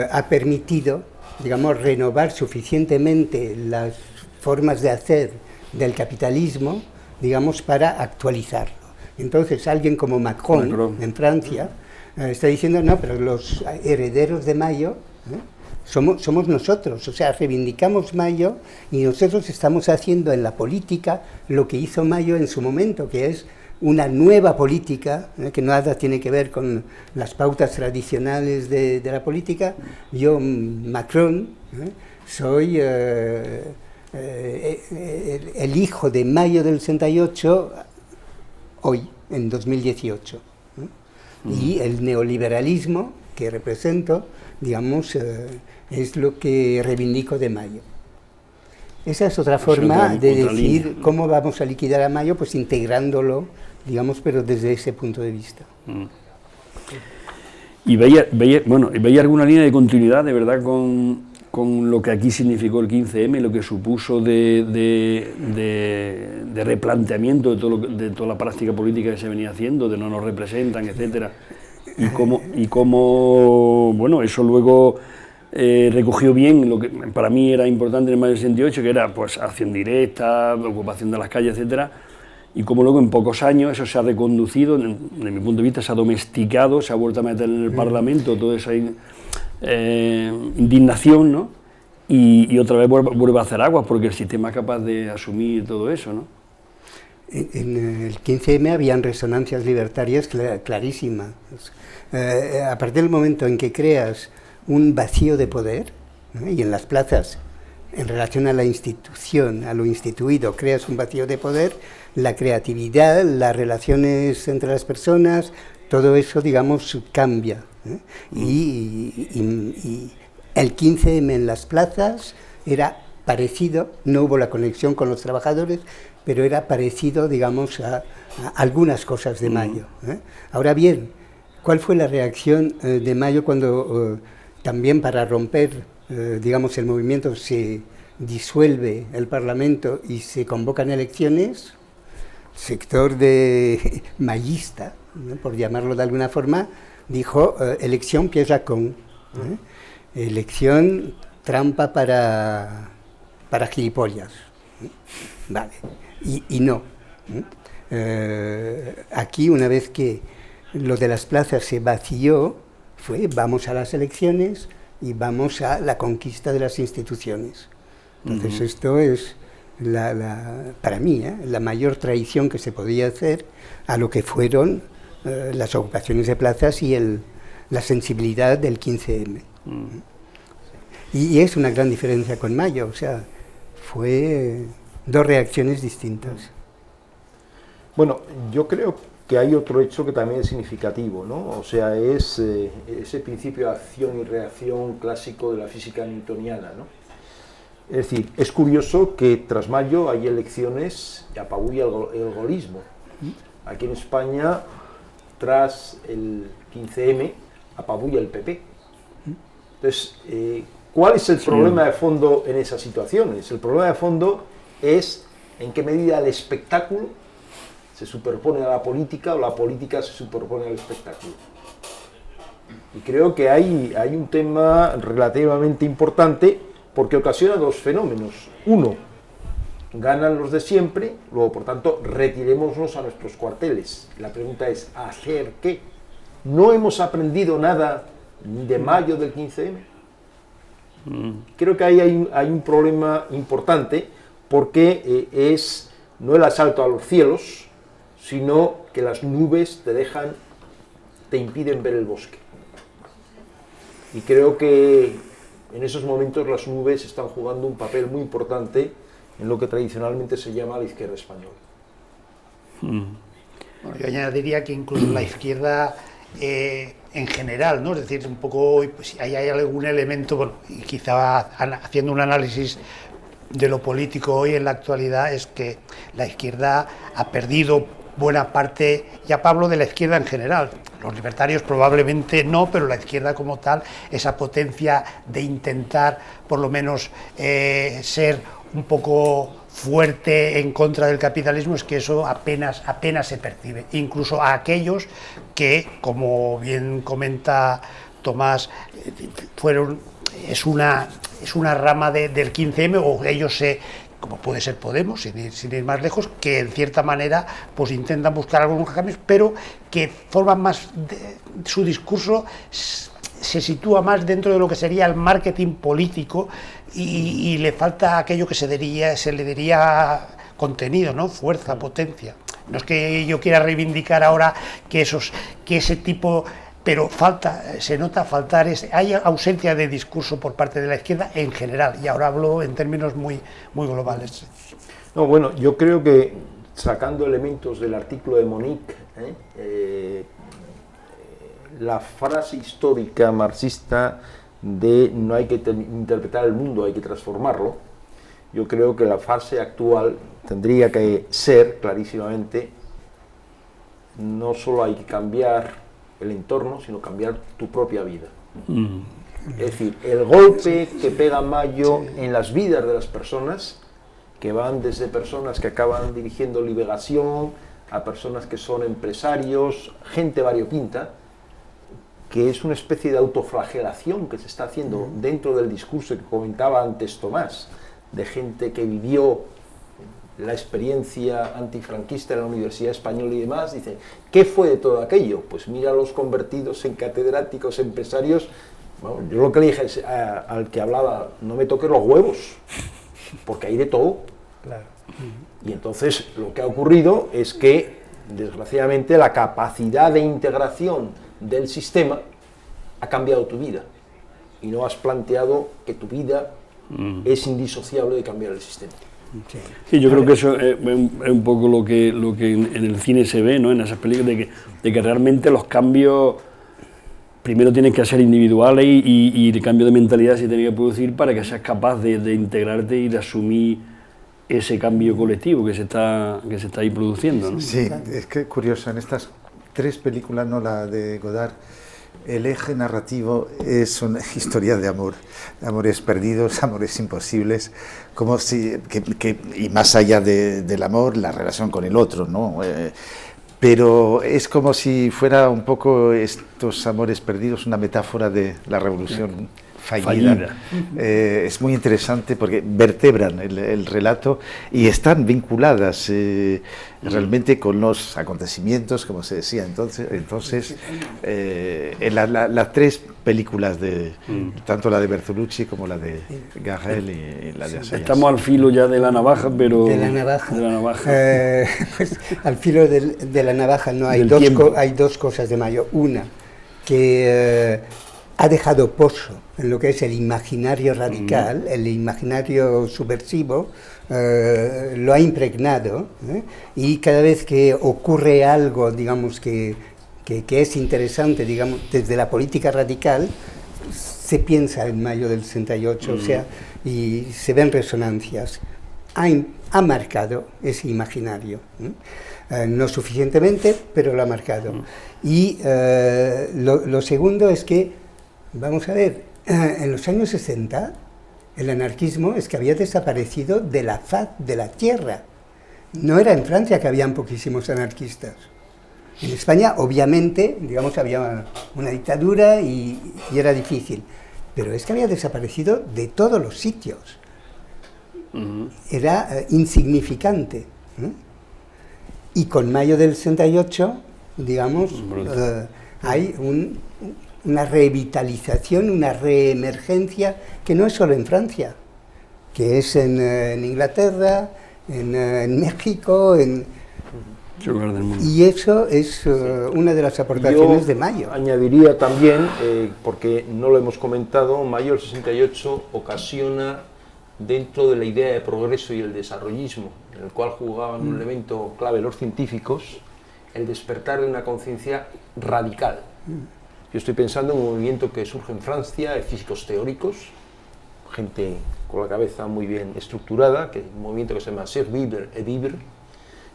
ha permitido, digamos, renovar suficientemente las formas de hacer del capitalismo, digamos, para actualizarlo. Entonces, alguien como Macron en Francia está diciendo, no, pero los herederos de Mayo somos nosotros, o sea, reivindicamos Mayo y nosotros estamos haciendo en la política lo que hizo Mayo en su momento, que es una nueva política, que nada tiene que ver con las pautas tradicionales de la política. Yo, Macron, soy el hijo de mayo del 68, hoy, en 2018. Y el neoliberalismo que represento, digamos, es lo que reivindico de Mayo. Esa es otra forma de decir cómo vamos a liquidar a Mayo, pues integrándolo, digamos, pero desde ese punto de vista. ¿Y veía alguna línea de continuidad, de verdad, con lo que aquí significó el 15M, lo que supuso de replanteamiento de toda la práctica política que se venía haciendo, de no nos representan, etcétera? Y cómo bueno, eso luego recogió bien lo que para mí era importante en el mayo del 68, que era pues acción directa, ocupación de las calles, etcétera, y cómo luego en pocos años eso se ha reconducido, desde mi punto de vista se ha domesticado, se ha vuelto a meter en el Parlamento toda esa indignación, ¿no? Y otra vez vuelve a hacer aguas porque el sistema es capaz de asumir todo eso, ¿no? En el 15M habían resonancias libertarias clarísimas. A partir del momento en que creas un vacío de poder, ¿no? Y en las plazas, en relación a la institución, a lo instituido, creas un vacío de poder, la creatividad, las relaciones entre las personas, todo eso, digamos, cambia. Y el 15M en las plazas era parecido, no hubo la conexión con los trabajadores, pero era parecido, digamos, a algunas cosas de Mayo. Ahora bien, ¿cuál fue la reacción de Mayo cuando también para romper, digamos, el movimiento se disuelve el Parlamento y se convocan elecciones? Sector de mayista, ¿no?, por llamarlo de alguna forma, dijo elección pieza con, elección trampa para gilipollas. Vale, y no. Aquí, una vez que lo de las plazas se vació, fue vamos a las elecciones y vamos a la conquista de las instituciones. Entonces esto es, para mí, la mayor traición que se podía hacer a lo que fueron las ocupaciones de plazas y la sensibilidad del 15M. Y es una gran diferencia con Mayo, o sea, fue dos reacciones distintas. Bueno, yo creo que hay otro hecho que también es significativo, ¿no? O sea, es ese principio de acción y reacción clásico de la física newtoniana, ¿no? Es decir, es curioso que tras Mayo hay elecciones y apabulla el gaullismo. Aquí en España, tras el 15M, apabulla el PP. Entonces, ¿cuál es el problema de fondo en esas situaciones? El problema de fondo es en qué medida el espectáculo se superpone a la política o la política se superpone al espectáculo. Y creo que hay un tema relativamente importante porque ocasiona dos fenómenos. Uno, ganan los de siempre, luego por tanto retirémonos a nuestros cuarteles. La pregunta es, ¿hacer qué? ¿No hemos aprendido nada de Mayo del 15M? Creo que ahí hay un problema importante porque es no el asalto a los cielos, sino que las nubes te impiden ver el bosque. Y creo que en esos momentos las nubes están jugando un papel muy importante en lo que tradicionalmente se llama la izquierda española. Bueno, yo añadiría que incluso la izquierda en general, ¿no? Es decir, un poco, pues, hay algún elemento, bueno, y quizá haciendo un análisis de lo político hoy en la actualidad, es que la izquierda ha perdido buena parte, ya hablo de la izquierda en general, los libertarios probablemente no, pero la izquierda como tal, esa potencia de intentar por lo menos ser un poco fuerte en contra del capitalismo, es que eso apenas se percibe, incluso a aquellos que, como bien comenta Tomás, es una rama del 15M, o ellos como puede ser Podemos, sin ir más lejos, que en cierta manera pues intentan buscar algunos cambios, pero que forman más, su discurso se sitúa más dentro de lo que sería el marketing político y le falta aquello que se le diría contenido, ¿no? Fuerza, potencia. No es que yo quiera reivindicar ahora que ese tipo pero se nota faltar, hay ausencia de discurso por parte de la izquierda en general, y ahora hablo en términos muy globales. No, bueno, yo creo que sacando elementos del artículo de Monique, la frase histórica marxista de no hay que interpretar el mundo, hay que transformarlo, yo creo que la fase actual tendría que ser clarísimamente: no solo hay que cambiar el entorno, sino cambiar tu propia vida. Es decir, el golpe que pega Mayo en las vidas de las personas, que van desde personas que acaban dirigiendo Liberación a personas que son empresarios, gente variopinta, que es una especie de autoflagelación que se está haciendo dentro del discurso que comentaba antes Tomás, de gente que vivió la experiencia antifranquista en la Universidad Española y demás. Dicen, ¿qué fue de todo aquello? Pues mira los convertidos en catedráticos, empresarios. Bueno, yo lo que le dije al que hablaba, no me toques los huevos, porque hay de todo. Claro. Y entonces lo que ha ocurrido es que, desgraciadamente, la capacidad de integración del sistema ha cambiado tu vida, y no has planteado que tu vida es indisociable de cambiar el sistema. Sí, yo creo que eso es un poco lo que en el cine se ve, ¿no? En esas películas, de que realmente los cambios primero tienen que ser individuales y el cambio de mentalidad se tiene que producir para que seas capaz de integrarte y de asumir ese cambio colectivo que se está ahí produciendo, ¿no? Sí, es que curioso, en estas tres películas, no la de Godard, el eje narrativo es una historia de amor, amores perdidos, amores imposibles, como si, y más allá del amor, la relación con el otro, ¿no? Pero es como si fuera un poco estos amores perdidos una metáfora de la revolución fallida. Es muy interesante porque vertebran el relato y están vinculadas realmente con los acontecimios, como se decía entonces en las tres películas, tanto la de Bertolucci como la de Garrel y la de Assayas. Estamos al filo ya de la navaja, pero... De la navaja. Pues, al filo de la navaja no hay hay dos cosas de Mayo. Una, que ha dejado pozo en lo que es el imaginario radical, el imaginario subversivo, lo ha impregnado, y cada vez que ocurre algo, digamos, que es interesante, digamos, desde la política radical, se piensa en Mayo del 68, o sea, y se ven resonancias. Ha marcado ese imaginario, no suficientemente, pero lo ha marcado. Y lo segundo es que, vamos a ver, en los años 60 el anarquismo es que había desaparecido de la faz de la tierra. No era en Francia que habían poquísimos anarquistas. En España, obviamente, digamos, había una dictadura y era difícil, pero es que había desaparecido de todos los sitios. Era insignificante. Y con Mayo del 68, digamos, hay una revitalización, una reemergencia que no es solo en Francia, que es en Inglaterra, en México, y eso es una de las aportaciones de Mayo. Añadiría también, porque no lo hemos comentado, Mayo del 68 ocasiona, dentro de la idea de progreso y el desarrollismo, en el cual jugaban un elemento clave los científicos, el despertar de una conciencia radical. Yo estoy pensando en un movimiento que surge en Francia, de físicos teóricos, gente con la cabeza muy bien estructurada, un movimiento que se llama Serre et Vivre,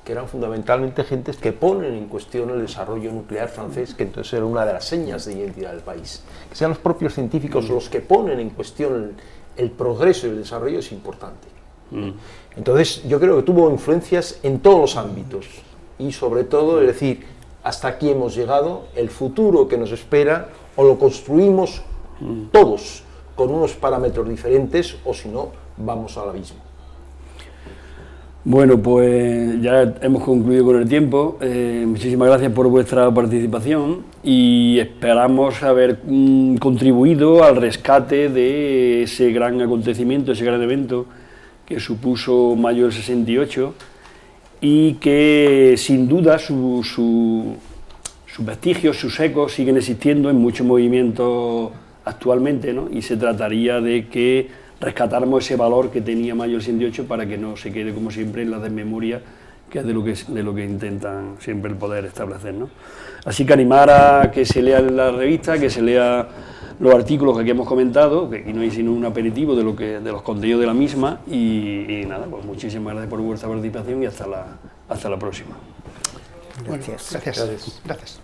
que eran fundamentalmente gentes que ponen en cuestión el desarrollo nuclear francés, que entonces era una de las señas de identidad del país. Que sean los propios científicos los que ponen en cuestión el progreso y el desarrollo es importante. Entonces yo creo que tuvo influencias en todos los ámbitos, y sobre todo, es decir, hasta aquí hemos llegado, el futuro que nos espera o lo construimos todos con unos parámetros diferentes, o si no, vamos al abismo. Bueno, pues ya hemos concluido con el tiempo. Muchísimas gracias por vuestra participación y esperamos haber contribuido al rescate de ese gran acontecimiento, ese gran evento que supuso Mayo del 68, y que sin duda su sus vestigios, sus ecos siguen existiendo en muchos movimientos actualmente, ¿no? Y se trataría de que rescatáramos ese valor que tenía Mayo del 68 para que no se quede, como siempre, en la desmemoria, que es de lo que intentan siempre el poder establecer, ¿no? Así que animar a que se lea la revista, que se lea los artículos que aquí hemos comentado, que aquí no hay sino un aperitivo de los contenidos de la misma, y nada, pues muchísimas gracias por vuestra participación y hasta la próxima. Bueno, gracias.